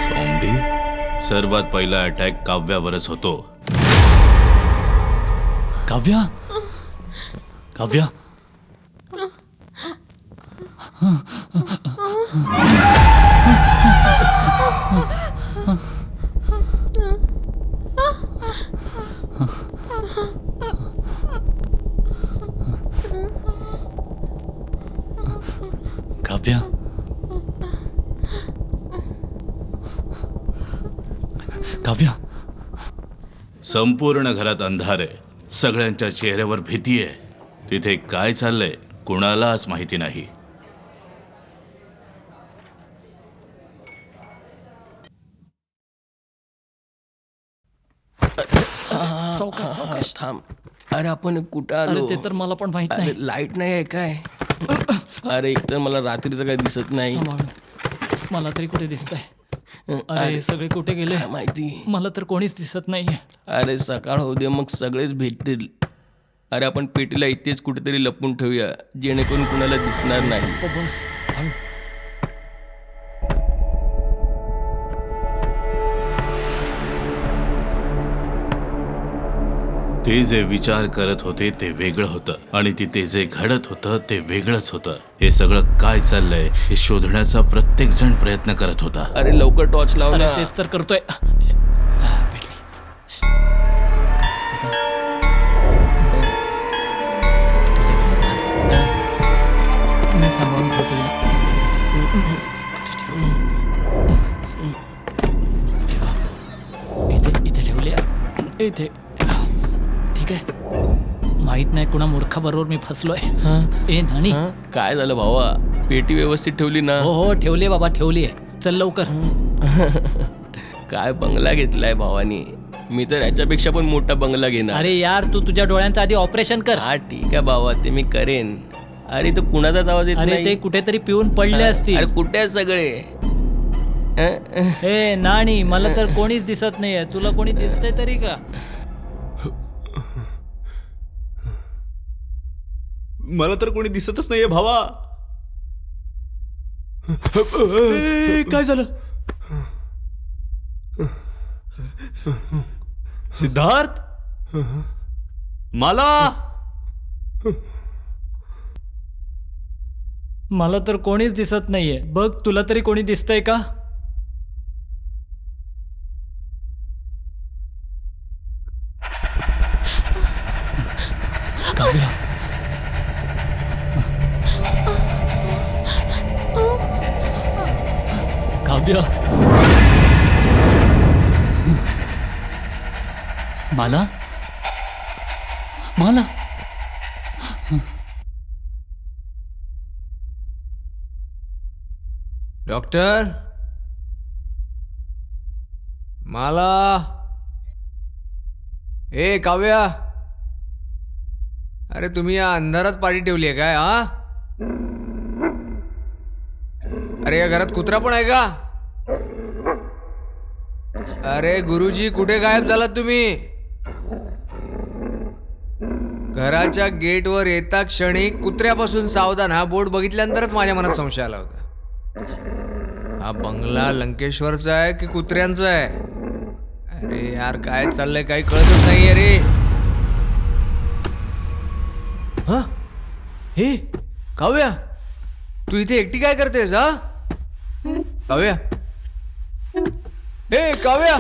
[SPEAKER 3] झोंबी?
[SPEAKER 6] सर्वात पहिला अटॅक काव्यावरच होतो.
[SPEAKER 2] काव्या. काव्या. काव्या. काव्या.
[SPEAKER 6] संपूर्ण घरात अंधार आहे. सगळ्यांच्या चेहऱ्यावर भीती आहे. तिथे काय चाललंय कुणालाच माहिती नाही.
[SPEAKER 11] सावकाश थांब. अरे आपण कुठं आलो?
[SPEAKER 2] ते तर मला पण माहित
[SPEAKER 11] अरे लाईट नाही आहे काय? अरे एकतर मला रात्रीचं काही दिसत नाही.
[SPEAKER 2] मला तरी कुठे दिसतंय. अरे हे सगळे कुठे गेले
[SPEAKER 11] काय माहिती.
[SPEAKER 2] मला तर कोणीच दिसत नाहीये.
[SPEAKER 11] अरे सकाळ होऊ दे मग सगळेच भेटतील. अरे आपण पेटीला इथेच कुठेतरी लपून ठेवूया जेणेकरून कुणाला दिसणार नाही.
[SPEAKER 2] बस
[SPEAKER 6] ते जे विचार करत होते ते वेगळं होतं आणि तिथे जे घडत होतं ते वेगळंच होतं. हे सगळं काय चाललंय हे शोधण्याचा प्रत्येक जण प्रयत्न करत होता.
[SPEAKER 11] अरे लवकर टॉर्च लाव
[SPEAKER 2] अरे
[SPEAKER 11] ना.
[SPEAKER 2] तेच तर करतोय. भेटली. काय दिसतं का? तुझ्या गळ्यात हात. मी सांभाळून ठेवतो हिला. कुठे ठेवली? इथे इथे ठेवली. इथे ठीक आहे. माहित नाही कुणा मूर्खाबरोबर मी फसलोय. ए नानी,
[SPEAKER 11] हं? काय झालं भावा? पेटी व्यवस्थित ठेवली ना?
[SPEAKER 2] हो हो ठेवली बाबा ठेवली. चल लवकर.
[SPEAKER 11] काय बंगला घेतलाय भावानी. मी तर याच्यापेक्षा पण मोठा बंगला घेणार.
[SPEAKER 2] अरे यार तू तुझ्या डोळ्यांचं आधी ऑपरेशन कर.
[SPEAKER 11] हा ठीक आहे भावा ते मी करेन. अरे तो कुणाचाच आवाज येत
[SPEAKER 2] अरे
[SPEAKER 11] नाही.
[SPEAKER 2] ते कुठेतरी पिऊन पडले असतील.
[SPEAKER 11] अरे कुठे आहेत सगळे?
[SPEAKER 2] हे नानी मला तर कोणीच दिसत नाहीये. तुला कोणी दिसतंय तरी का?
[SPEAKER 5] मला तर कोणी दिसतच नाहीये भावा. काय झालं? सिद्धार्थ, मला
[SPEAKER 2] मला तर कोणीच दिसत नाहीये. बघ तुला तरी कोणी दिसतंय का? काव्या, काव्या, मला मला
[SPEAKER 4] डॉक्टर मला ए काव्या, अरे तुम्ही या अंधारात पाठी ठेवली आहे काय? हा अरे या घरात कुत्रा पण आहे का? अरे गुरुजी कुठे गायब झालात तुम्ही? घराच्या गेटवर येता क्षणी कुत्र्यापासून सावधान हा बोर्ड बघितल्यानंतरच माझ्या मनात संशय आला होता. हा बंगला लंकेश्वरचा आहे की कुत्र्यांचा आहे? अरे यार काय चाललंय काही कळतच नाही रे. हा हे काव्या, तू इथे एकटी काय करतेस? हा काव्या, हे काव्या,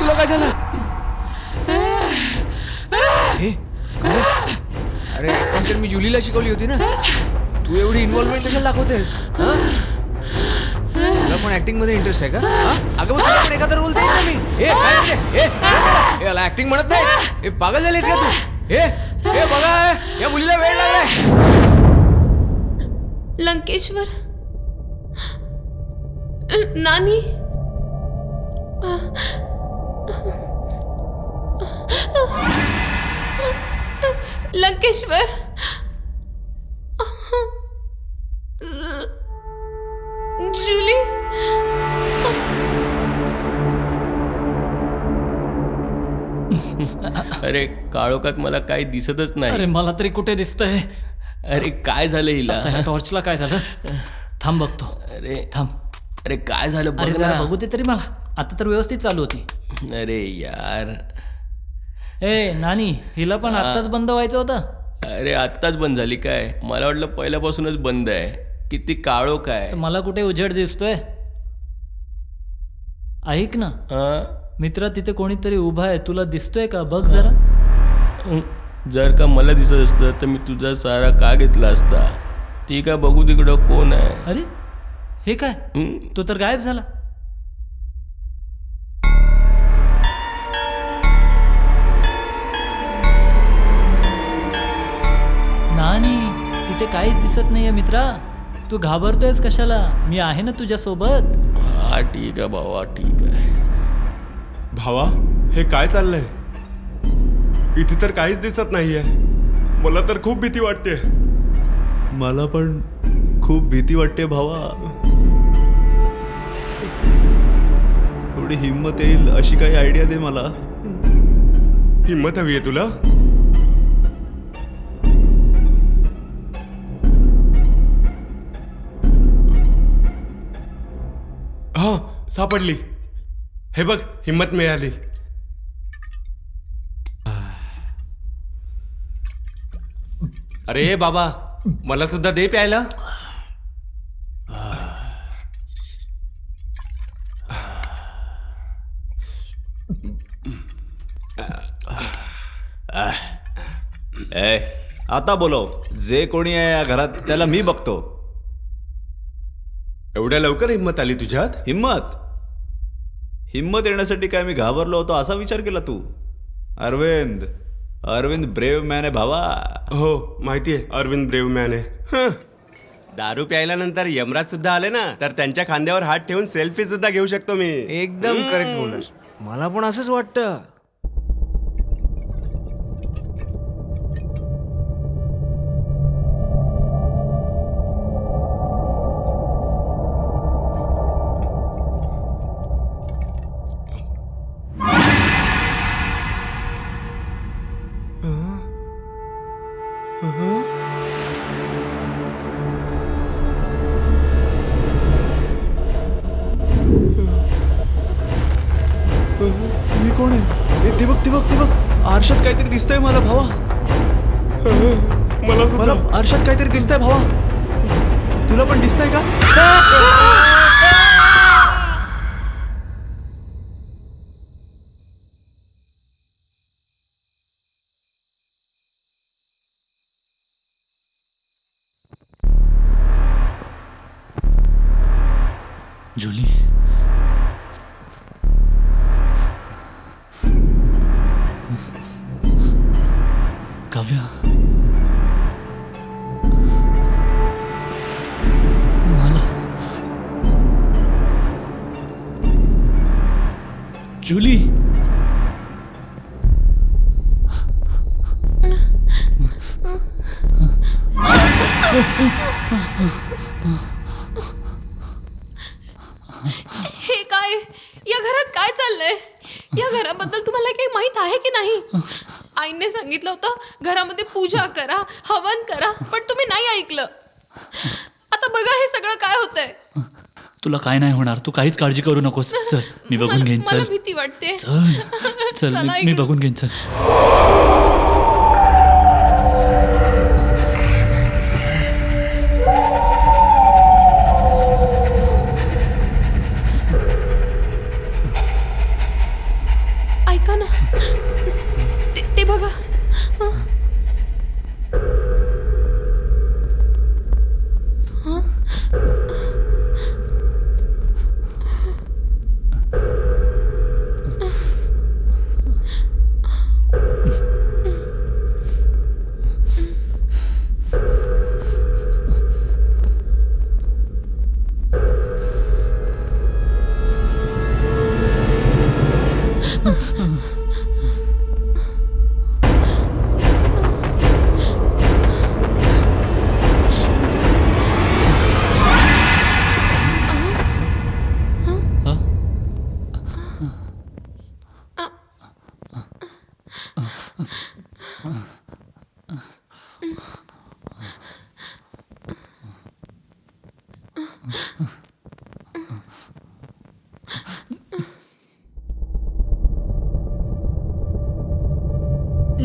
[SPEAKER 4] तुला काय झालं? हे काव्या, अरे ऍक्टिंग तर मी जुलीला शिकवली होती ना. तू एवढी इन्व्हॉल्वमेंट कशाला दाखवतेस? हा तुला पण ऍक्टिंग मध्ये इंटरेस्ट आहे का? हा अगं मग तुला पण एखादा रोल देईन ना मी. हे काय म्हणते? हे याला ऍक्टिंग म्हणत नाही. हे पागल झालीस का तू? हे बघा या मुलीला वेळ लागलाय.
[SPEAKER 1] लंकेश्वर, नानी, लंकेश्वर, जुली,
[SPEAKER 11] अरे काळोखात मला काही दिसतच नाही.
[SPEAKER 2] अरे मला तरी कुठे दिसतंय?
[SPEAKER 11] अरे काय झालं हिला?
[SPEAKER 2] आता ह्या टॉर्चला काय झालं? थांब बघतो.
[SPEAKER 11] अरे
[SPEAKER 2] थांब.
[SPEAKER 11] अरे काय झालं
[SPEAKER 2] अरे
[SPEAKER 11] बघ
[SPEAKER 2] जरा
[SPEAKER 11] ना.
[SPEAKER 2] बघू दे तरी मला. आता तर व्यवस्थित चालू होती.
[SPEAKER 11] अरे यार,
[SPEAKER 2] ए नानी, हिला पण आत्ताच बंद व्हायचं होतं.
[SPEAKER 11] अरे आत्ताच बंद झाली काय? मला वाटलं पहिल्यापासूनच बंद आहे. किती काळोख आहे.
[SPEAKER 2] मला कुठे उजेड दिसतोय? ऐक ना मित्रा, तिथे कोणीतरी उभा आहे. तुला दिसतोय का? बघ जरा.
[SPEAKER 11] जर का मला दिसत असतं तर मी तुझा सारा का घेतला असता. ठीक आहे बघू तिकडं कोण आहे.
[SPEAKER 2] अरे हे काय? तो तर गायब झाला. नानी, तिथे काहीच दिसत नाहीये मित्रा. तू घाबरतोयस कशाला? मी आहे ना तुझ्या सोबत.
[SPEAKER 11] हा ठीक आहे भावा, ठीक आहे.
[SPEAKER 5] भावा हे काय चाललंय? इथे तर काहीच दिसत नाहीये. मला तर खूप भीती वाटते. मला पण खूप भीती वाटते भावा.
[SPEAKER 3] तेवढी हिंमत येईल अशी काही आयडिया दे मला.
[SPEAKER 5] हिंमत हवी आहे तुला? हो सापडली. हे बघ हिंमत मिळाली. अरे बाबा मला सुद्धा दे प्यायला.
[SPEAKER 3] आता बोलव. जे कोणी आहे या घरात त्याला मी बघतो.
[SPEAKER 5] एवढ्या लवकर हिंमत आली तुझ्यात?
[SPEAKER 3] हिंमत येण्यासाठी काय मी घाबरलो होतो असा विचार केला तू? अरविंद ब्रेव मॅन आहे भावा.
[SPEAKER 5] हो माहिती आहे अरविंद ब्रेव मॅन आहे. दारू प्यायला नंतर यमराज सुद्धा आले ना तर त्यांच्या खांद्यावर हात ठेवून सेल्फी सुद्धा घेऊ शकतो मी.
[SPEAKER 4] एकदम करेक्ट बोलस. मला पण असंच वाटतं.
[SPEAKER 3] मी कोण आहे? ते बघ आरशात काहीतरी दिसतंय मला भावा. मला आरशात काहीतरी दिसतंय भावा. तुला पण दिसतंय का?
[SPEAKER 2] जुली, काव्या, मला जुली.
[SPEAKER 1] हे काय? या घरात काय चाललंय? या घराबद्दल तुम्हाला काही माहित आहे की नाही? आईने सांगितलं होतं घरामध्ये पूजा करा, हवन करा, पण तुम्ही नाही ऐकलं. आता बघा हे सगळं काय होतंय.
[SPEAKER 2] तुला काय नाही होणार. तू काहीच काळजी करू नकोस. चल मी बघून घेईन.
[SPEAKER 1] मला
[SPEAKER 2] चल
[SPEAKER 1] भीती वाटते.
[SPEAKER 2] चल
[SPEAKER 1] चला
[SPEAKER 2] मी
[SPEAKER 1] इकडे.
[SPEAKER 2] बघून घेईन. चल.
[SPEAKER 1] ऐका ना, ते बघा.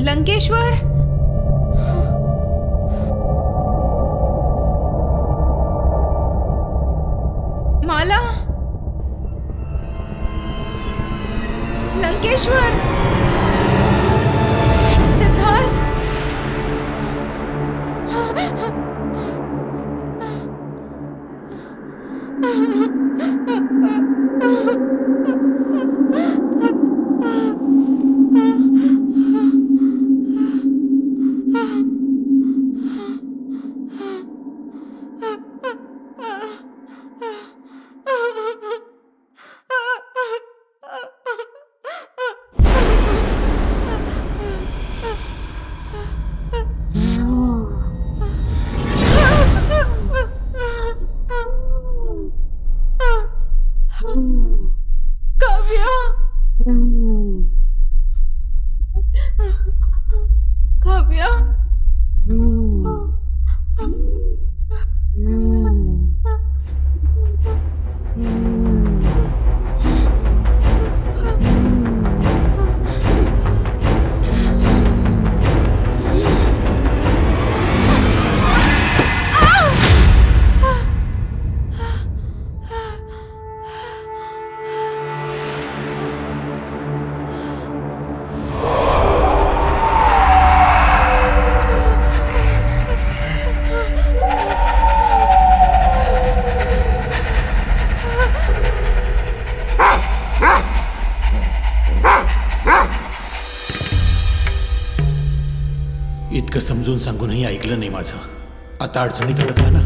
[SPEAKER 10] लंकेश्वर, माला, लंकेश्वर, सिद्धार्थ.
[SPEAKER 1] काव्या
[SPEAKER 7] इतकं समजून सांगूनही ऐकलं नाही माझं. आता अडचणीत अडकला ना,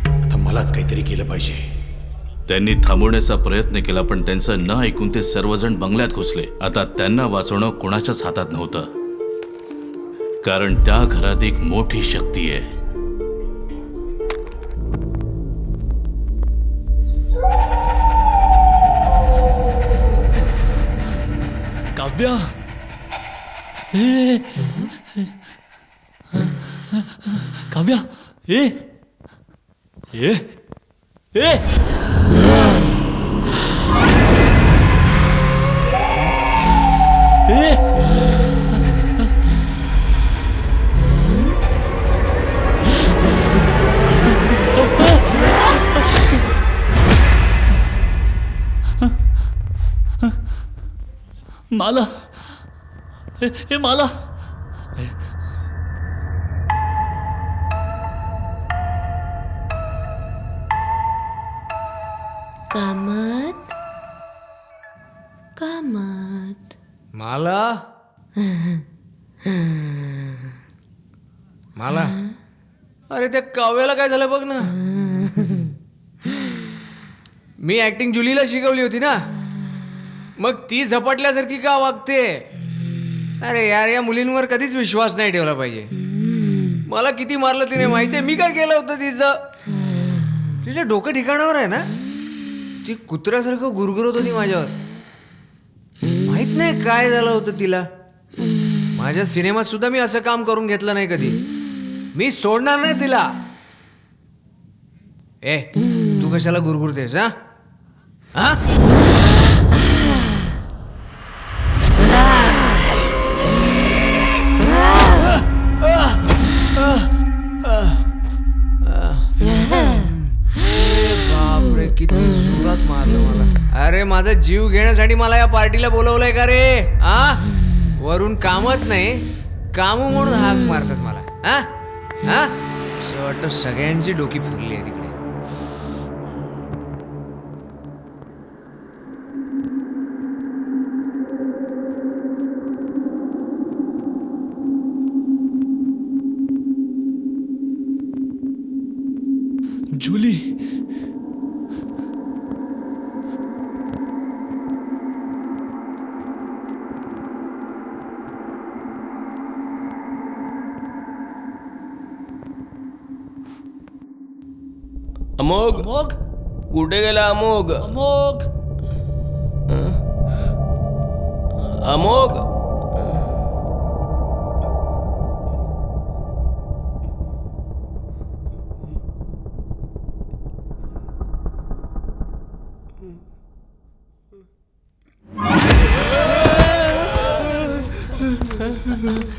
[SPEAKER 7] आता मलाच काहीतरी केलं पाहिजे.
[SPEAKER 6] त्यांनी थांबवण्याचा प्रयत्न केला पण त्यांचं न ऐकून ते सर्वजण बंगल्यात घुसले. आता त्यांना वाचवणं कोणाच्याच हातात नव्हतं, कारण त्या घरात एक मोठी शक्ती आहे.
[SPEAKER 2] काव्या ए काव्या ए ए ए ए माला ए माला
[SPEAKER 1] कामत कामत
[SPEAKER 4] मला मला अरे त्या काव्याला काय झालं बघ ना. मी ऍक्टिंग जुलीला शिकवली होती ना, मग ती झपाटल्यासारखी का वागते. अरे यार, या मुलींवर कधीच विश्वास नाही ठेवला पाहिजे. मला किती मारलं तिने माहितीये. मी काय केलं होतं तिचं डोकं ठिकाणावर आहे ना. ती कुत्र्यासारखं गुरगुरत होती माझ्यावर. माहित नाही काय झालं होतं तिला. माझ्या सिनेमात सुद्धा मी असं काम करून घेतलं नाही कधी. मी सोडणार नाही तिला. ए तू कशाला गुरगुरतेस हा हा. बापरे, किती जोरात मारलं मला. अरे माझा जीव घेण्यासाठी मला या पार्टीला बोलवलंय का रे हा. वरून कामत नाही, कामू म्हणून हाक मारतात मला. हा हा, असं वाटतं सगळ्यांची डोकी फिरली आहे तिकडे.
[SPEAKER 2] जुली
[SPEAKER 11] अमोघ
[SPEAKER 2] अमोघ
[SPEAKER 11] कुठे गेला अमोघ.
[SPEAKER 2] अमोघ
[SPEAKER 11] अमोघ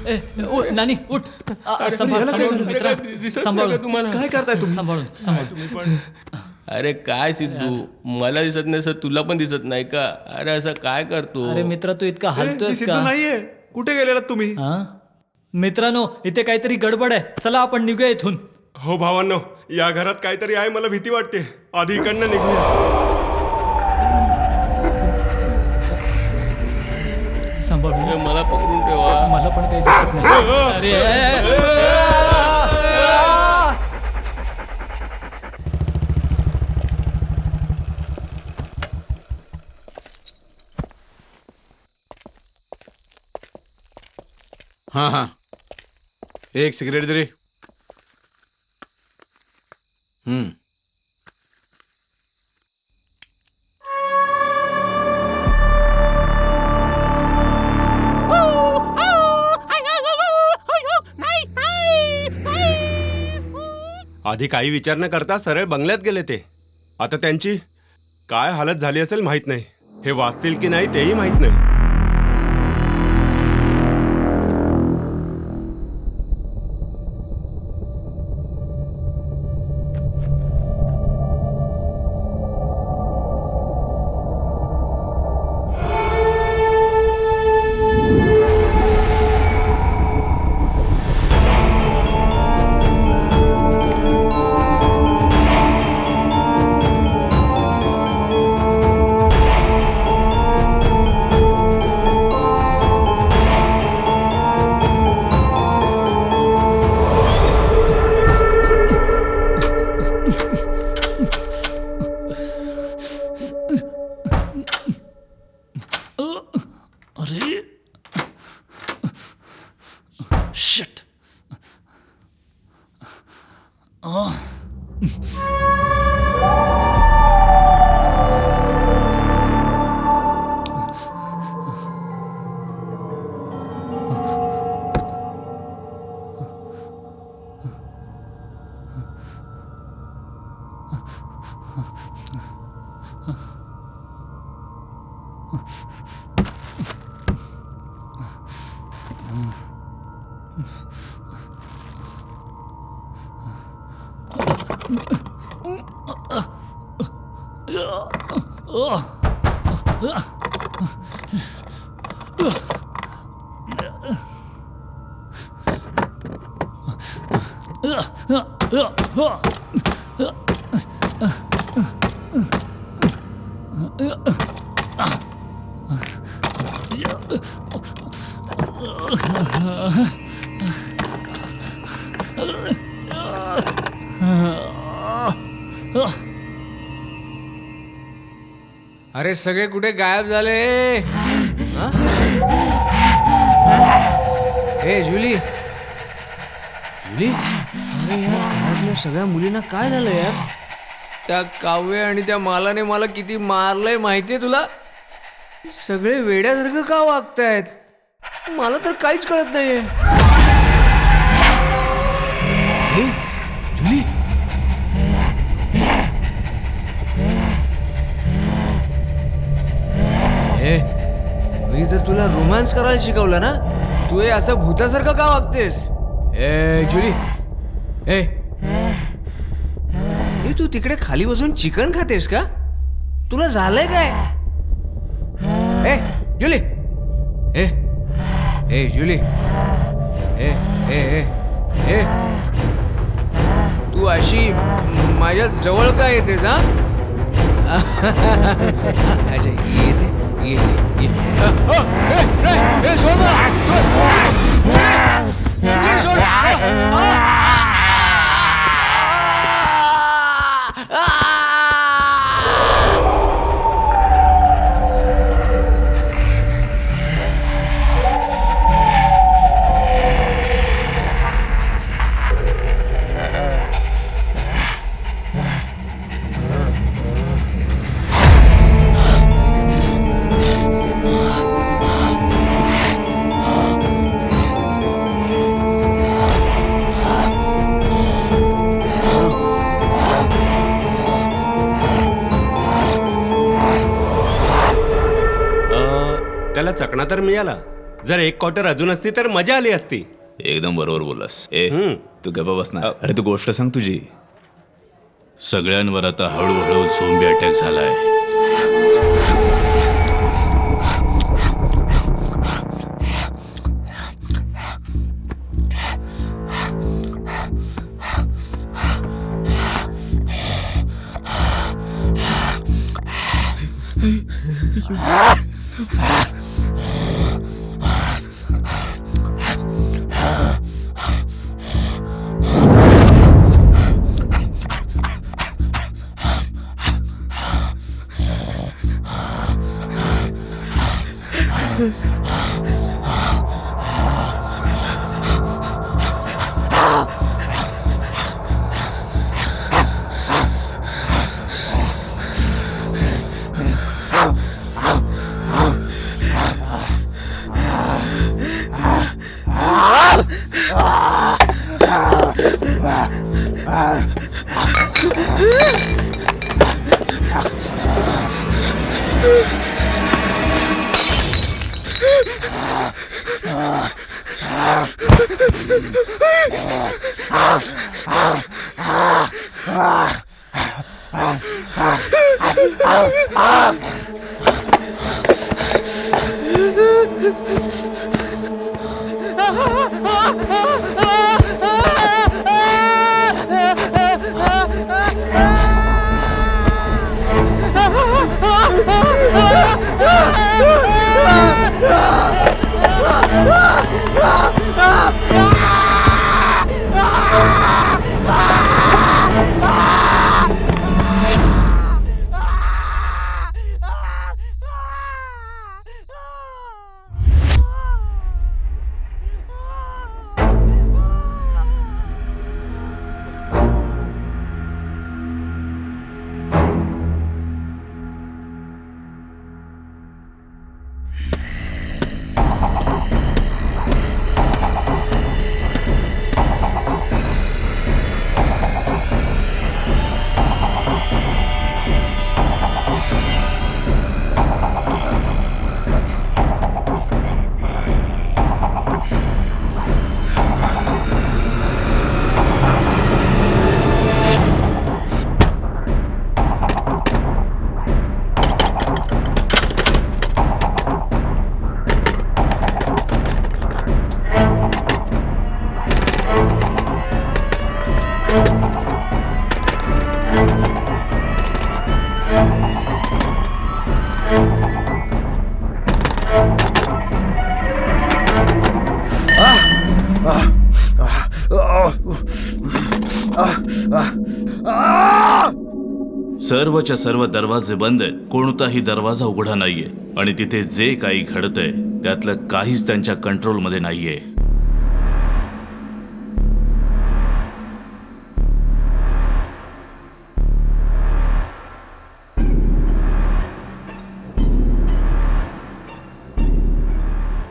[SPEAKER 2] ए उठ नानी उठ. सांभाळून मित्रा, सांभाळून.
[SPEAKER 11] तुम्हाला
[SPEAKER 5] काय करताय तुम्ही?
[SPEAKER 2] सांभाळून सांभाळून.
[SPEAKER 11] अरे काय सिद्धू, मला दिसत नाही सर, तुला पण दिसत नाही का. अरे असं काय करतो.
[SPEAKER 2] अरे मित्रा, तू इतका हलतोयस का.
[SPEAKER 5] नाहीये. कुठे गेलेला तुम्ही.
[SPEAKER 2] हा मित्रांनो, इथे काहीतरी गडबड आहे. चला आपण निघूया इथून.
[SPEAKER 5] हो भावांनो, या घरात काहीतरी आहे. मला भीती वाटते. आधी इकडनं निघूया.
[SPEAKER 2] सांभाळून.
[SPEAKER 11] मला पकडून ठेवा.
[SPEAKER 2] मला पण काही दिसत नाही. अरे
[SPEAKER 7] हां हां, एक सिगरेट दे रे.
[SPEAKER 5] आधी काही विचार न करता सरळ बंगल्यात गेले ते. आता त्यांची काय हालत झाली असेल माहित नाही. हे वाचतील की नाही तेही माहित नाही.
[SPEAKER 2] अरे शिट.
[SPEAKER 4] अरे सगळे कुठे गायब झाले? हा? ए जुली, जुली, अरे या घरातल्या सगळ्या मुलींना काय झालं यार? त्या काव्य आणि त्या मालाने मला किती मारलंय माहितीये तुला? सगळे वेड्यासारखं का वागतायत? मला तर काहीच कळत नाहीये. ए, जुली, मी जर तुला रोमॅन्स करायला शिकवलं ना, तू हे असं भूतासारखं का वागतेस? ए जुली, ए तू तिकडे खाली बसून चिकन खातेस का? तुला झालंय काय? ए जुली, ए ए जुली, ए ए ए ए तू अशी माझ्या जवळ का येतेस? हा अच्छा येते, ये ये ये सोड मला, सोड.
[SPEAKER 5] त्याला चकणा तर मिळाला. जर एक क्वार्टर अजून असती तर मजा आली असती.
[SPEAKER 3] एकदम बरोबर बोललास. ए तू गप्पा बस ना. अरे तू गोष्ट सांग तुझी.
[SPEAKER 6] सगळ्यांवर आता हळूहळू झोंबी अटॅक झालाय. सर्वच्या सर्व दरवाजे बंद आहेत. कोणताही दरवाजा उघडा नाहीये आणि तिथे जे काही घडतंय त्यातलं काहीच त्यांच्या कंट्रोलमध्ये नाहीये.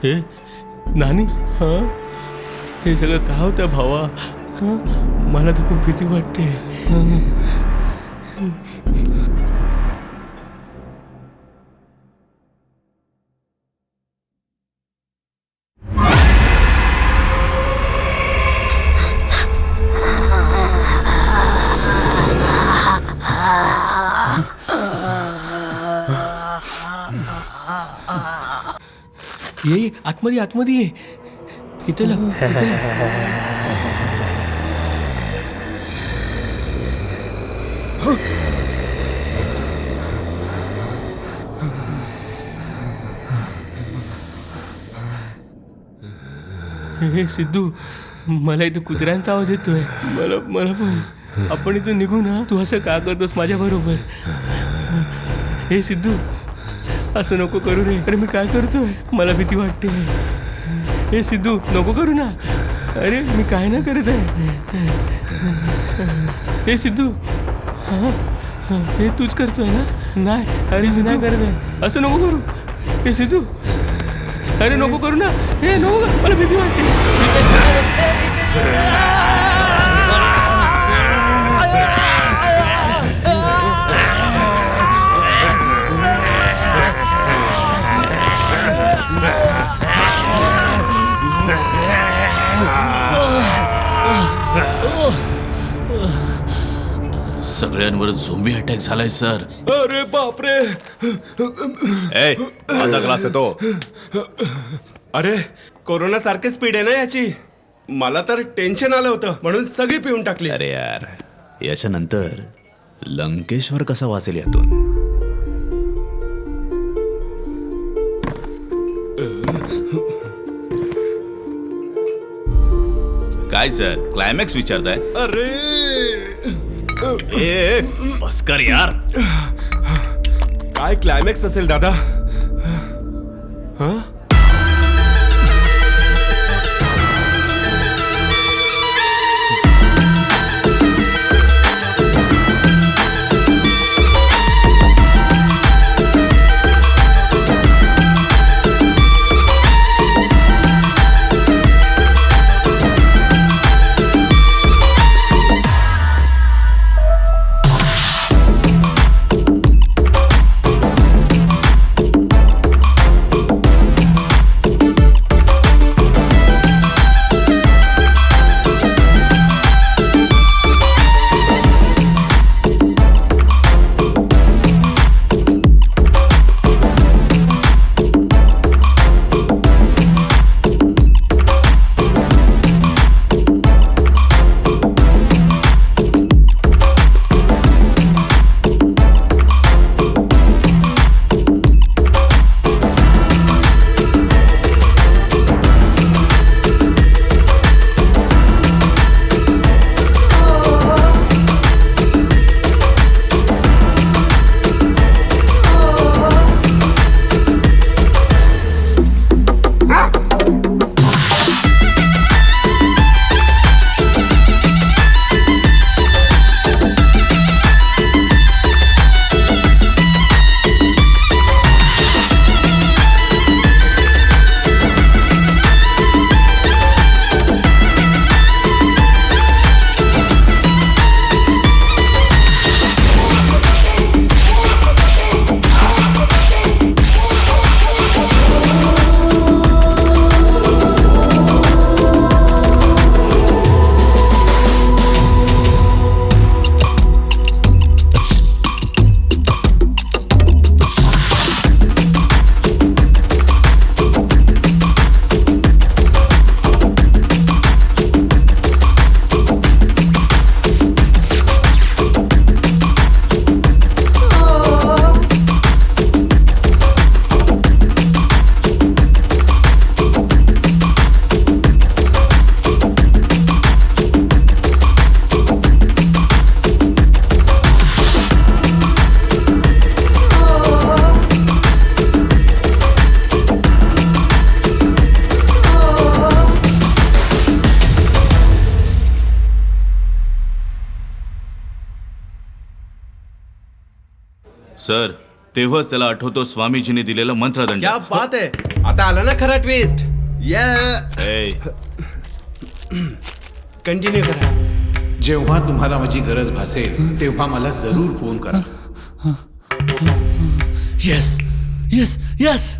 [SPEAKER 11] हे नानी, हां हे सगळं काय होतं भावा? मला तर खूप भीती वाटते. ये आतमध्ये आतमध्ये ये. इथे लग, इथे लग. हे सिद्धू, मला इथं कुत्र्यांचा आवाज येतोय. मला पण. आपण इथून निघू ना. तू असं का करतोस माझ्या बरोबर? हे सिद्धू, असं नको करू रे. अरे मी काय करतोय? मला भीती वाटते. हे सिद्धू, नको करू ना. अरे मी काय ना करत आहे. हे सिद्धू, हे तूच करतोय ना? नाही, अरे मी नाही करत आहे. असं नको करू. हे सिद्धू, अरे नको करू ना. हे नको करू. मला भीती वाटते.
[SPEAKER 6] सगळ्यांवर झोंबी अटॅक झालाय सर.
[SPEAKER 5] अरे बापरे.
[SPEAKER 3] ए, माझा ग्लास येतो.
[SPEAKER 5] अरे कोरोना सारखी स्पीड आहे ना याची. मला तर टेन्शन आलं होतं म्हणून सगळी पिऊन टाकली.
[SPEAKER 3] अरे यार, याच्यानंतर लंकेश्वर कसा वाचेल यातून?
[SPEAKER 6] काय सर, क्लायमॅक्स विचारताय?
[SPEAKER 5] अरे
[SPEAKER 3] ए, बस कर यार.
[SPEAKER 5] काय क्लायमॅक्स असेल दादा? हा
[SPEAKER 6] सर तेव्हाच त्याला आठवतो स्वामीजीने दिलेलं मंत्रदंड.
[SPEAKER 5] क्या बात आहे, आता आला ना खरा ट्विस्ट.
[SPEAKER 6] ए,
[SPEAKER 5] कंटिन्यू करा.
[SPEAKER 7] जेव्हा तुम्हाला माझी गरज भासेल तेव्हा मला जरूर फोन करा.
[SPEAKER 2] Yes yes yes.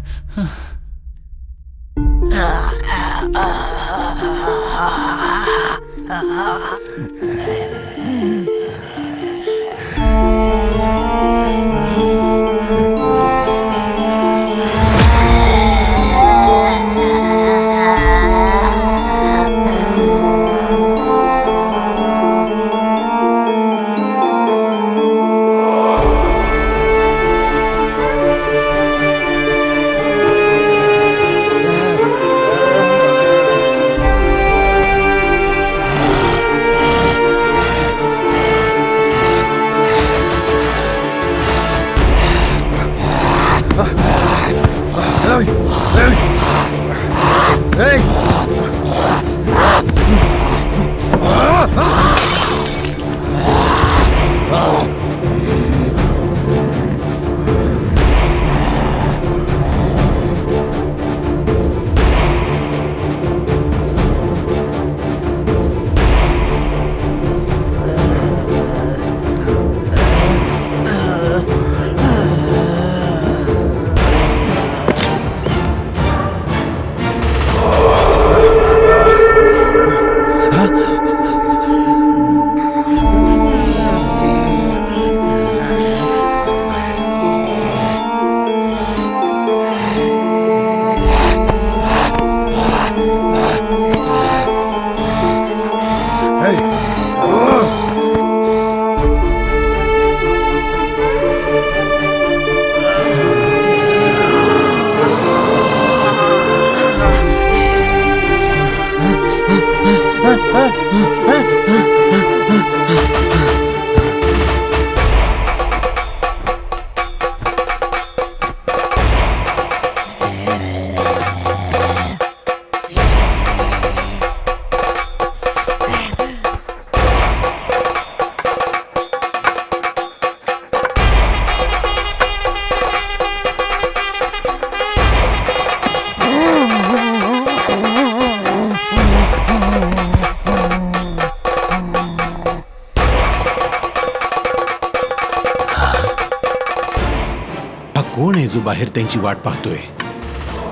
[SPEAKER 7] कोण आहे जो बाहेर त्यांची वाट पाहतोय?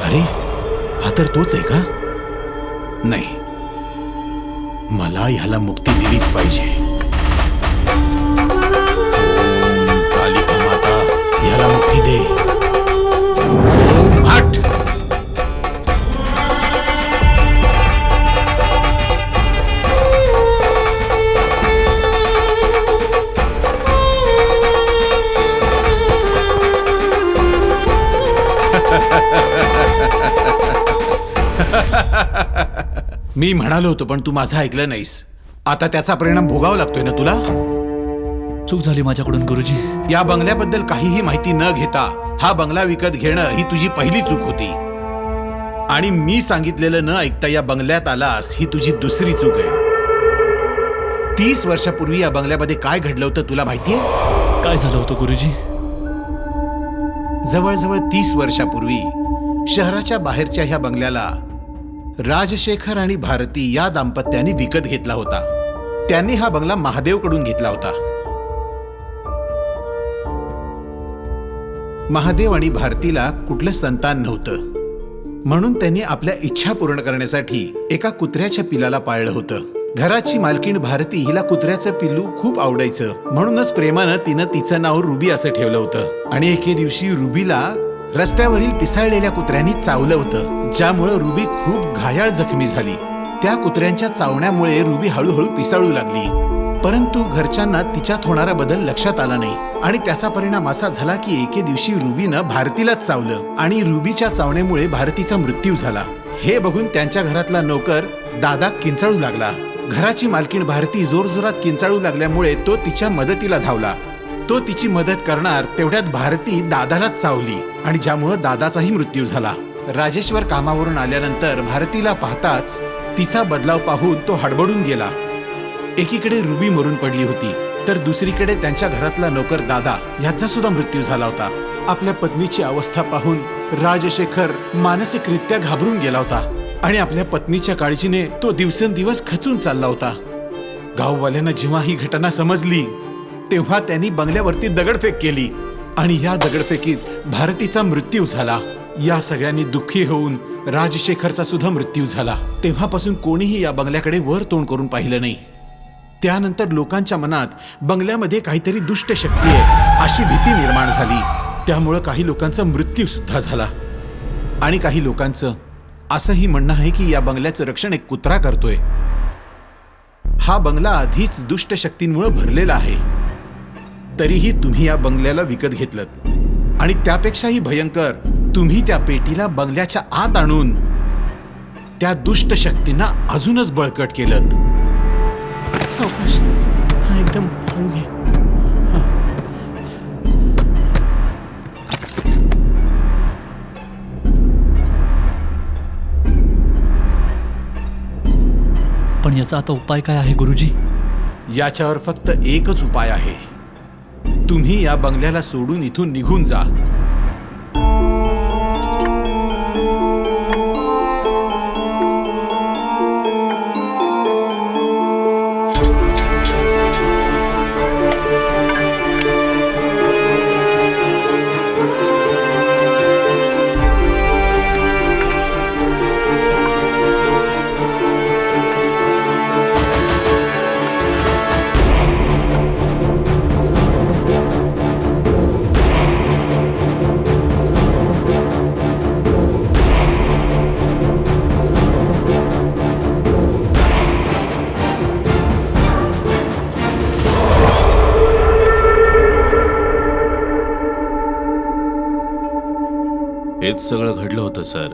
[SPEAKER 7] अरे हा तर तोच आहे का? नाही, मला ह्याला मुक्ती दिलीच पाहिजे. ओम कालिका माता, ह्याला मुक्ती दे. ओम हट. मी म्हणालो होतो पण तू माझं ऐकलं नाहीस. आता त्याचा परिणाम भोगावा लागतोय ना तुला.
[SPEAKER 2] चूक झाली माझ्याकडून गुरुजी.
[SPEAKER 7] या बंगल्याबद्दल काहीही माहिती न घेता हा बंगला विकत घेणं ही तुझी पहिली चूक होती. आणि मी सांगितलेलं न ऐकता या बंगल्यात आलास ही तुझी दुसरी चूक आहे. 30 वर्षापूर्वी या बंगल्यामध्ये काय घडलं होतं तुला माहितीये?
[SPEAKER 2] काय झालं होतं गुरुजी?
[SPEAKER 7] जवळजवळ 30 वर्षापूर्वी शहराच्या बाहेरच्या ह्या बंगल्याला राजशेखर आणि भारती या दाम्पत्याने विकत घेतला होता. त्यांनी हा बंगला महादेवकडून घेतला होता. महादेव आणि भारतीला कुठलं संतान नव्हतं, म्हणून त्यांनी आपल्या इच्छा पूर्ण करण्यासाठी एका कुत्र्याच्या पिलाला पाळलं होतं. घराची मालकीण भारती हिला कुत्र्याचं पिल्लू खूप आवडायचं, म्हणूनच प्रेमानं तिनं तिचं नाव रुबी असं ठेवलं होतं. आणि एके दिवशी रुबीला रस्त्यावरील पिसाळलेल्या कुत्र्यांनी चावलं होतं, ज्यामुळे रुबी खूप घायाळ जखमी झाली. त्या कुत्र्यांच्या चावण्यामुळे रुबी हळूहळू पिसाळू लागली. परंतु घरच्यांना तिच्यात होणारा बदल लक्षात आला नाही आणि त्याचा परिणाम असा झाला की एके दिवशी रुबीनं भारतीलाच चावलं आणि रुबीच्या चावण्यामुळे भारतीचा मृत्यू झाला. हे बघून त्यांच्या घरातला नोकर दादा किंचाळू लागला. घराची मालकीण भारती जोरजोरात किंचाळू लागल्यामुळे तो तिच्या मदतीला धावला. तो तिची मदत करणार तेवढ्यात भारती दादालाच चावली आणि ज्यामुळे दादाचाही मृत्यू झाला. राजेश्वर कामावरून आल्यानंतर भारतीला पाहताच तिचा बदलाव पाहून तो हडबडून गेला. एकीकडे रुबी मरून पडली होती तर दुसरीकडे त्यांच्या घरातला नोकर दादा यांचा सुद्धा मृत्यू झाला होता. आपल्या पत्नीची अवस्था पाहून राजशेखर मानसिकरित्या घाबरून गेला होता आणि आपल्या पत्नीच्या काळजीने तो दिवसेंदिवस खचून चालला होता. गाववाल्यांना जेव्हा ही घटना समजली तेव्हा त्यांनी बंगल्यावरती दगडफेक केली आणि या दगडफेकीत भारतीचा मृत्यू झाला. या सगळ्यांनी दुःखी होऊन राजशेखरचा सुद्धा मृत्यू झाला. तेव्हापासून कोणीही या बंगल्याकडे वर तोंड करून पाहिलं नाही. त्यानंतर लोकांच्या मनात बंगल्यामध्ये काहीतरी दुष्ट शक्ती आहे अशी भीती निर्माण झाली. त्यामुळं काही लोकांचा मृत्यू सुद्धा झाला आणि काही लोकांचं असंही म्हणणं आहे की या बंगल्याचं रक्षण एक कुत्रा करतोय. हा बंगला आधीच दुष्ट शक्तींमुळे भरलेला आहे, तरीही तुम्ही या बंगल्याला विकत घेतलं आणि त्यापेक्षाही भयंकर तुम्ही त्या पेटीला बंगल्याच्या आत आणून त्या दुष्ट शक्तींना अजूनच बळकट केलं. सावकाश, हा एकदम हळू घे.
[SPEAKER 2] पण याचा आता उपाय काय आहे गुरुजी?
[SPEAKER 7] याच्यावर फक्त एकच उपाय आहे. तुम्ही या बंगल्याला सोडून इथून निघून जा.
[SPEAKER 6] हेच सगळं घडलं होतं सर.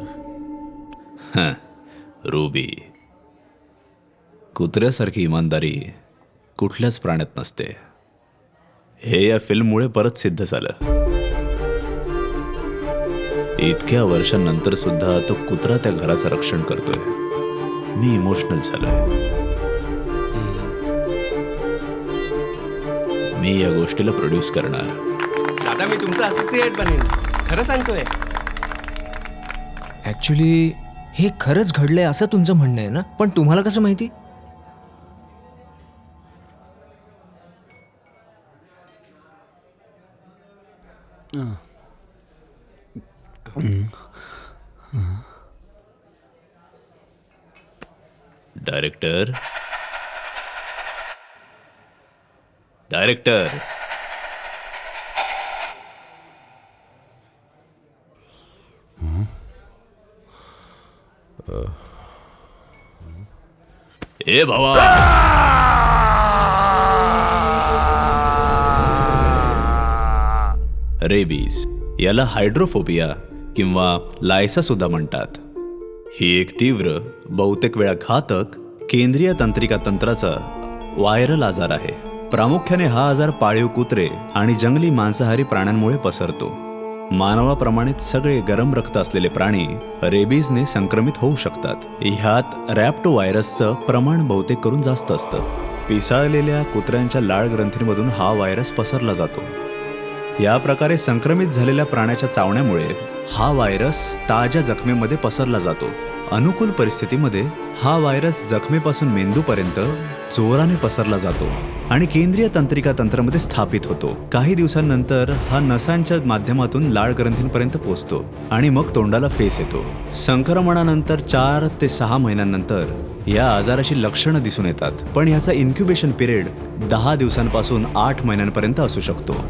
[SPEAKER 3] रुबी, कुत्र्यासारखी इमानदारी कुठल्याच प्राण्यात नसते. हे या फिल्ममुळे परत सिद्ध झालं. इतक्या वर्षांनंतर सुद्धा तो कुत्रा त्या घराचं रक्षण करतोय. मी इमोशनल झालोय. मी या गोष्टीला प्रोड्यूस करणार.
[SPEAKER 5] दादा, मी तुमचा असोसिएट बनेन, खरं सांगतोय.
[SPEAKER 4] ऍक्च्युली हे खरंच घडलंय असं तुमचं म्हणणं आहे ना? पण तुम्हाला कसं माहिती?
[SPEAKER 3] डायरेक्टर, डायरेक्टर, ए भावा, रेबीज याला हायड्रोफोबिया किंवा लायसा सुद्धा म्हणतात. ही एक तीव्र, बहुतेक वेळा घातक केंद्रीय तंत्रिका तंत्राचा व्हायरल आजार आहे. प्रामुख्याने हा आजार पाळीव कुत्रे आणि जंगली मांसाहारी प्राण्यांमुळे पसरतो. मानवाप्रमाणेच सगळे गरम रक्त असलेले प्राणी रेबीजने संक्रमित होऊ शकतात. ह्यात रॅप्टो व्हायरसचं प्रमाण बहुतेक करून जास्त असतं. पिसाळलेल्या कुत्र्यांच्या लाळ ग्रंथींमधून हा व्हायरस पसरला जातो. या प्रकारे संक्रमित झालेल्या प्राण्याच्या चावण्यामुळे हा व्हायरस ताज्या जखमेमध्ये पसरला जातो. अनुकूल परिस्थितीमध्ये हा व्हायरस जखमेपासून मेंदूपर्यंत जोराने पसरला जातो आणि केंद्रीय तंत्रिका तंत्रामध्ये स्थापित होतो. काही दिवसांनंतर हा नसांच्या माध्यमातून लाळ ग्रंथींपर्यंत पोहोचतो आणि मग तोंडाला फेस येतो. संक्रमणानंतर 4 ते 6 महिन्यांनंतर या आजाराची लक्षणं दिसून येतात, पण याचा इन्क्युबेशन पिरियड 10 दिवसांपासून 8 महिन्यांपर्यंत असू शकतो.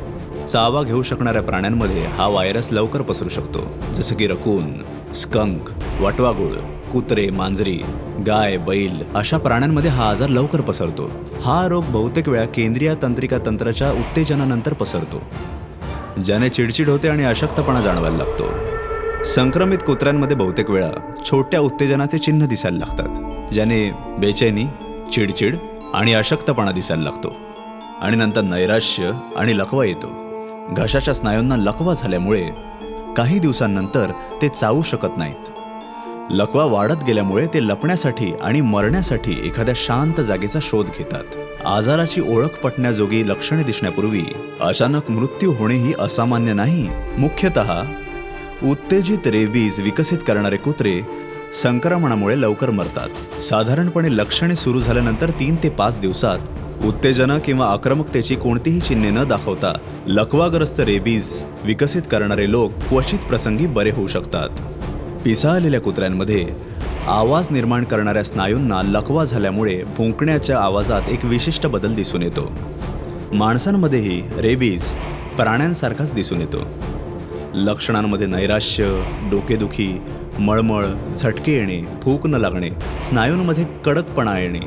[SPEAKER 3] चावा घेऊ शकणाऱ्या प्राण्यांमध्ये हा व्हायरस लवकर पसरू शकतो, जसं की रकून, स्कंक, वटवाघूळ, कुत्रे, मांजरी, गाय, बैल अशा प्राण्यांमध्ये हा आजार लवकर पसरतो. हा रोग बहुतेक वेळा केंद्रीय तंत्रिका तंत्राच्या उत्तेजनानंतर पसरतो, ज्याने चिडचिड होते आणि अशक्तपणा जाणवायला लागतो. संक्रमित कुत्र्यांमध्ये बहुतेक वेळा छोट्या उत्तेजनाचे चिन्ह दिसायला लागतात, ज्याने बेचैनी, चिडचिड आणि अशक्तपणा दिसायला लागतो आणि नंतर नैराश्य आणि लकवा येतो. घशाच्या स्नायूंना लकवा झाल्यामुळे काही दिवसांनंतर ते चावू शकत नाहीत. लकवा वाढत गेल्यामुळे ते लपण्यासाठी आणि मरण्यासाठी एखाद्या शांत जागेचा शोध घेतात. आजाराची ओळख पटण्याजोगी लक्षणे दिसण्यापूर्वी अचानक मृत्यू होणे ही असामान्य नाही. मुख्यतः उत्तेजित रेबीज विकसित करणारे कुत्रे संक्रमणामुळे लवकर मरतात. साधारणपणे लक्षणे सुरू झाल्यानंतर 3 ते 5 दिवसात उत्तेजना किंवा आक्रमकतेची कोणतीही चिन्हे न दाखवता लकवाग्रस्त रेबीज विकसित करणारे लोक क्वचित प्रसंगी बरे होऊ शकतात. पिसाळलेल्या कुत्र्यांमध्ये आवाज निर्माण करणाऱ्या स्नायूंना लकवा झाल्यामुळे भुंकण्याच्या आवाजात एक विशिष्ट बदल दिसून येतो. माणसांमध्येही रेबीज प्राण्यांसारखाच दिसून येतो. लक्षणांमध्ये नैराश्य, डोकेदुखी, मळमळ, झटके येणे, भूक न लागणे, स्नायूंमध्ये कडकपणा येणे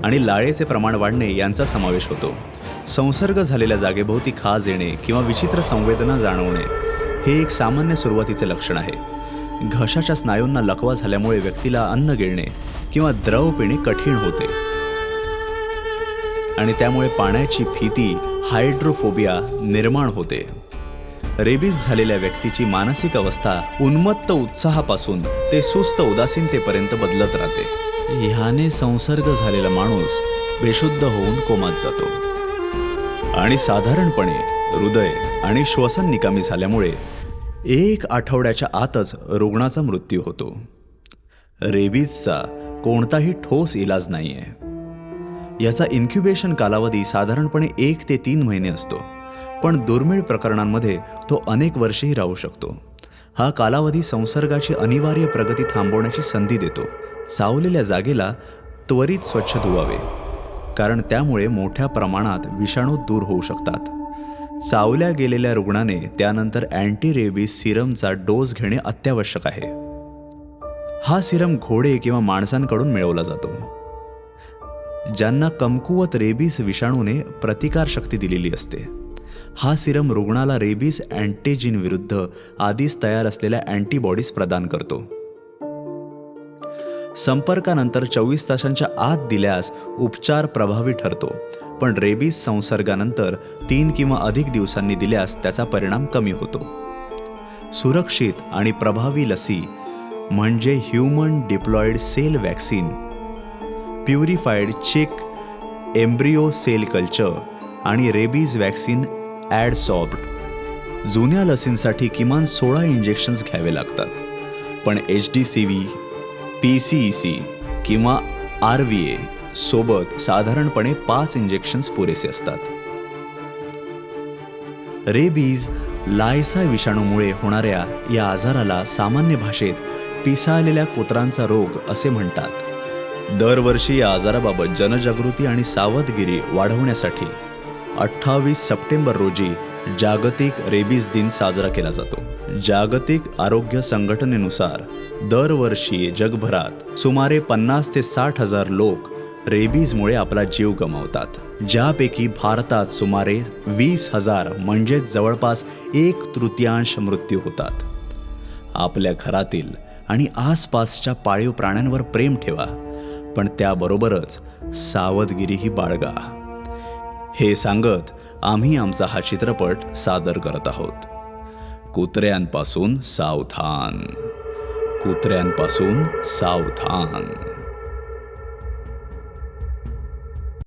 [SPEAKER 3] आणि लाळेचे प्रमाण वाढणे यांचा समावेश होतो. संसर्ग झालेल्या जागेभोवती खाज येणे किंवा विचित्र संवेदना जाणवणे हे एक सामान्य सुरुवातीचे लक्षण आहे. घशाच्या स्नायूंना लकवा झाल्यामुळे व्यक्तीला अन्न गिळणे किंवा द्रव पिणे कठीण होते आणि त्यामुळे पाण्याची भीती, हायड्रोफोबिया निर्माण होते. रेबीज झालेल्या व्यक्तीची मानसिक अवस्था उन्मत्त उत्साहापासून ते सुस्त उदासीनतेपर्यंत बदलत राहते. ह्याने संसर्ग झालेला माणूस बेशुद्ध होऊन कोमात जातो आणि साधारणपणे हृदय आणि श्वसन निकामी झाल्यामुळे 1 आठवड्याच्या आतच रुग्णाचा मृत्यू होतो. रेबीजचा कोणताही ठोस इलाज नाही आहे. याचा इन्क्युबेशन कालावधी साधारणपणे 1 ते 3 महिने असतो, पण दुर्मिळ प्रकरणांमध्ये तो अनेक वर्षेही राहू शकतो. हा कालावधी संसर्गाची अनिवार्य प्रगती थांबवण्याची संधी देतो. चावलेल्या जागेला त्वरित स्वच्छ धुवावे, कारण त्यामुळे मोठ्या प्रमाणात विषाणू दूर होऊ शकतात. चावल्या गेलेल्या रुग्णाने त्यानंतर अँटी रेबीज सिरमचा डोस घेणे अत्यावश्यक आहे. हा सिरम घोडे किंवा माणसांकडून मिळवला जातो ज्यांना कमकुवत रेबीज विषाणूने प्रतिकारशक्ती दिलेली असते. हा सिरम रुग्णाला रेबीज अँटीजिन विरुद्ध आधीच तयार असलेल्या अँटीबॉडीज प्रदान करतो. संपर्कानंतर 24 तासांच्या आत दिल्यास उपचार प्रभावी ठरतो, पण रेबीज संसर्गानंतर 3 किंवा अधिक दिवसांनी दिल्यास त्याचा परिणाम कमी होतो. सुरक्षित आणि प्रभावी लसी म्हणजे human diploid sale vaccine, purified चिक एम्ब्रिओ सेल कल्चर आणि रेबीज वॅक्सिन ॲडसॉर्ब्ड. जुन्या लसींसाठी किमान 16 इंजेक्शन्स घ्यावे लागतात, पण HDCV, PCEC किंवा RVA सोबत साधारणपणे 5 इंजेक्शन्स पुरेसे असतात. रेबीज लायसा विषाणूमुळे होणाऱ्या या आजाराला सामान्य भाषेत पिसाळलेल्या कुत्रांचा रोग असे म्हणतात. दरवर्षी या आजाराबाबत जनजागृती आणि सावधगिरी वाढवण्यासाठी 28 सप्टेंबर रोजी जागतिक रेबीज दिन साजरा केला जातो. जागतिक आरोग्य संघटनेनुसार दरवर्षी जगभरात सुमारे 50 ते 60 हजार लोक रेबीजमुळे आपला जीव गमावतात, ज्यापैकी भारतात सुमारे 20,000 म्हणजे जवळपास 1/3 मृत्यू होतात. आपल्या घरातील आणि आसपासच्या पाळीव प्राण्यांवर प्रेम ठेवा, पण त्याबरोबरच सावधगिरीही बाळगा. हे सांगत आम्ही आमचा हा चित्रपट सादर करत आहोत. कुत्र्यांपासून सावधान, कुत्र्यांपासून सावधान.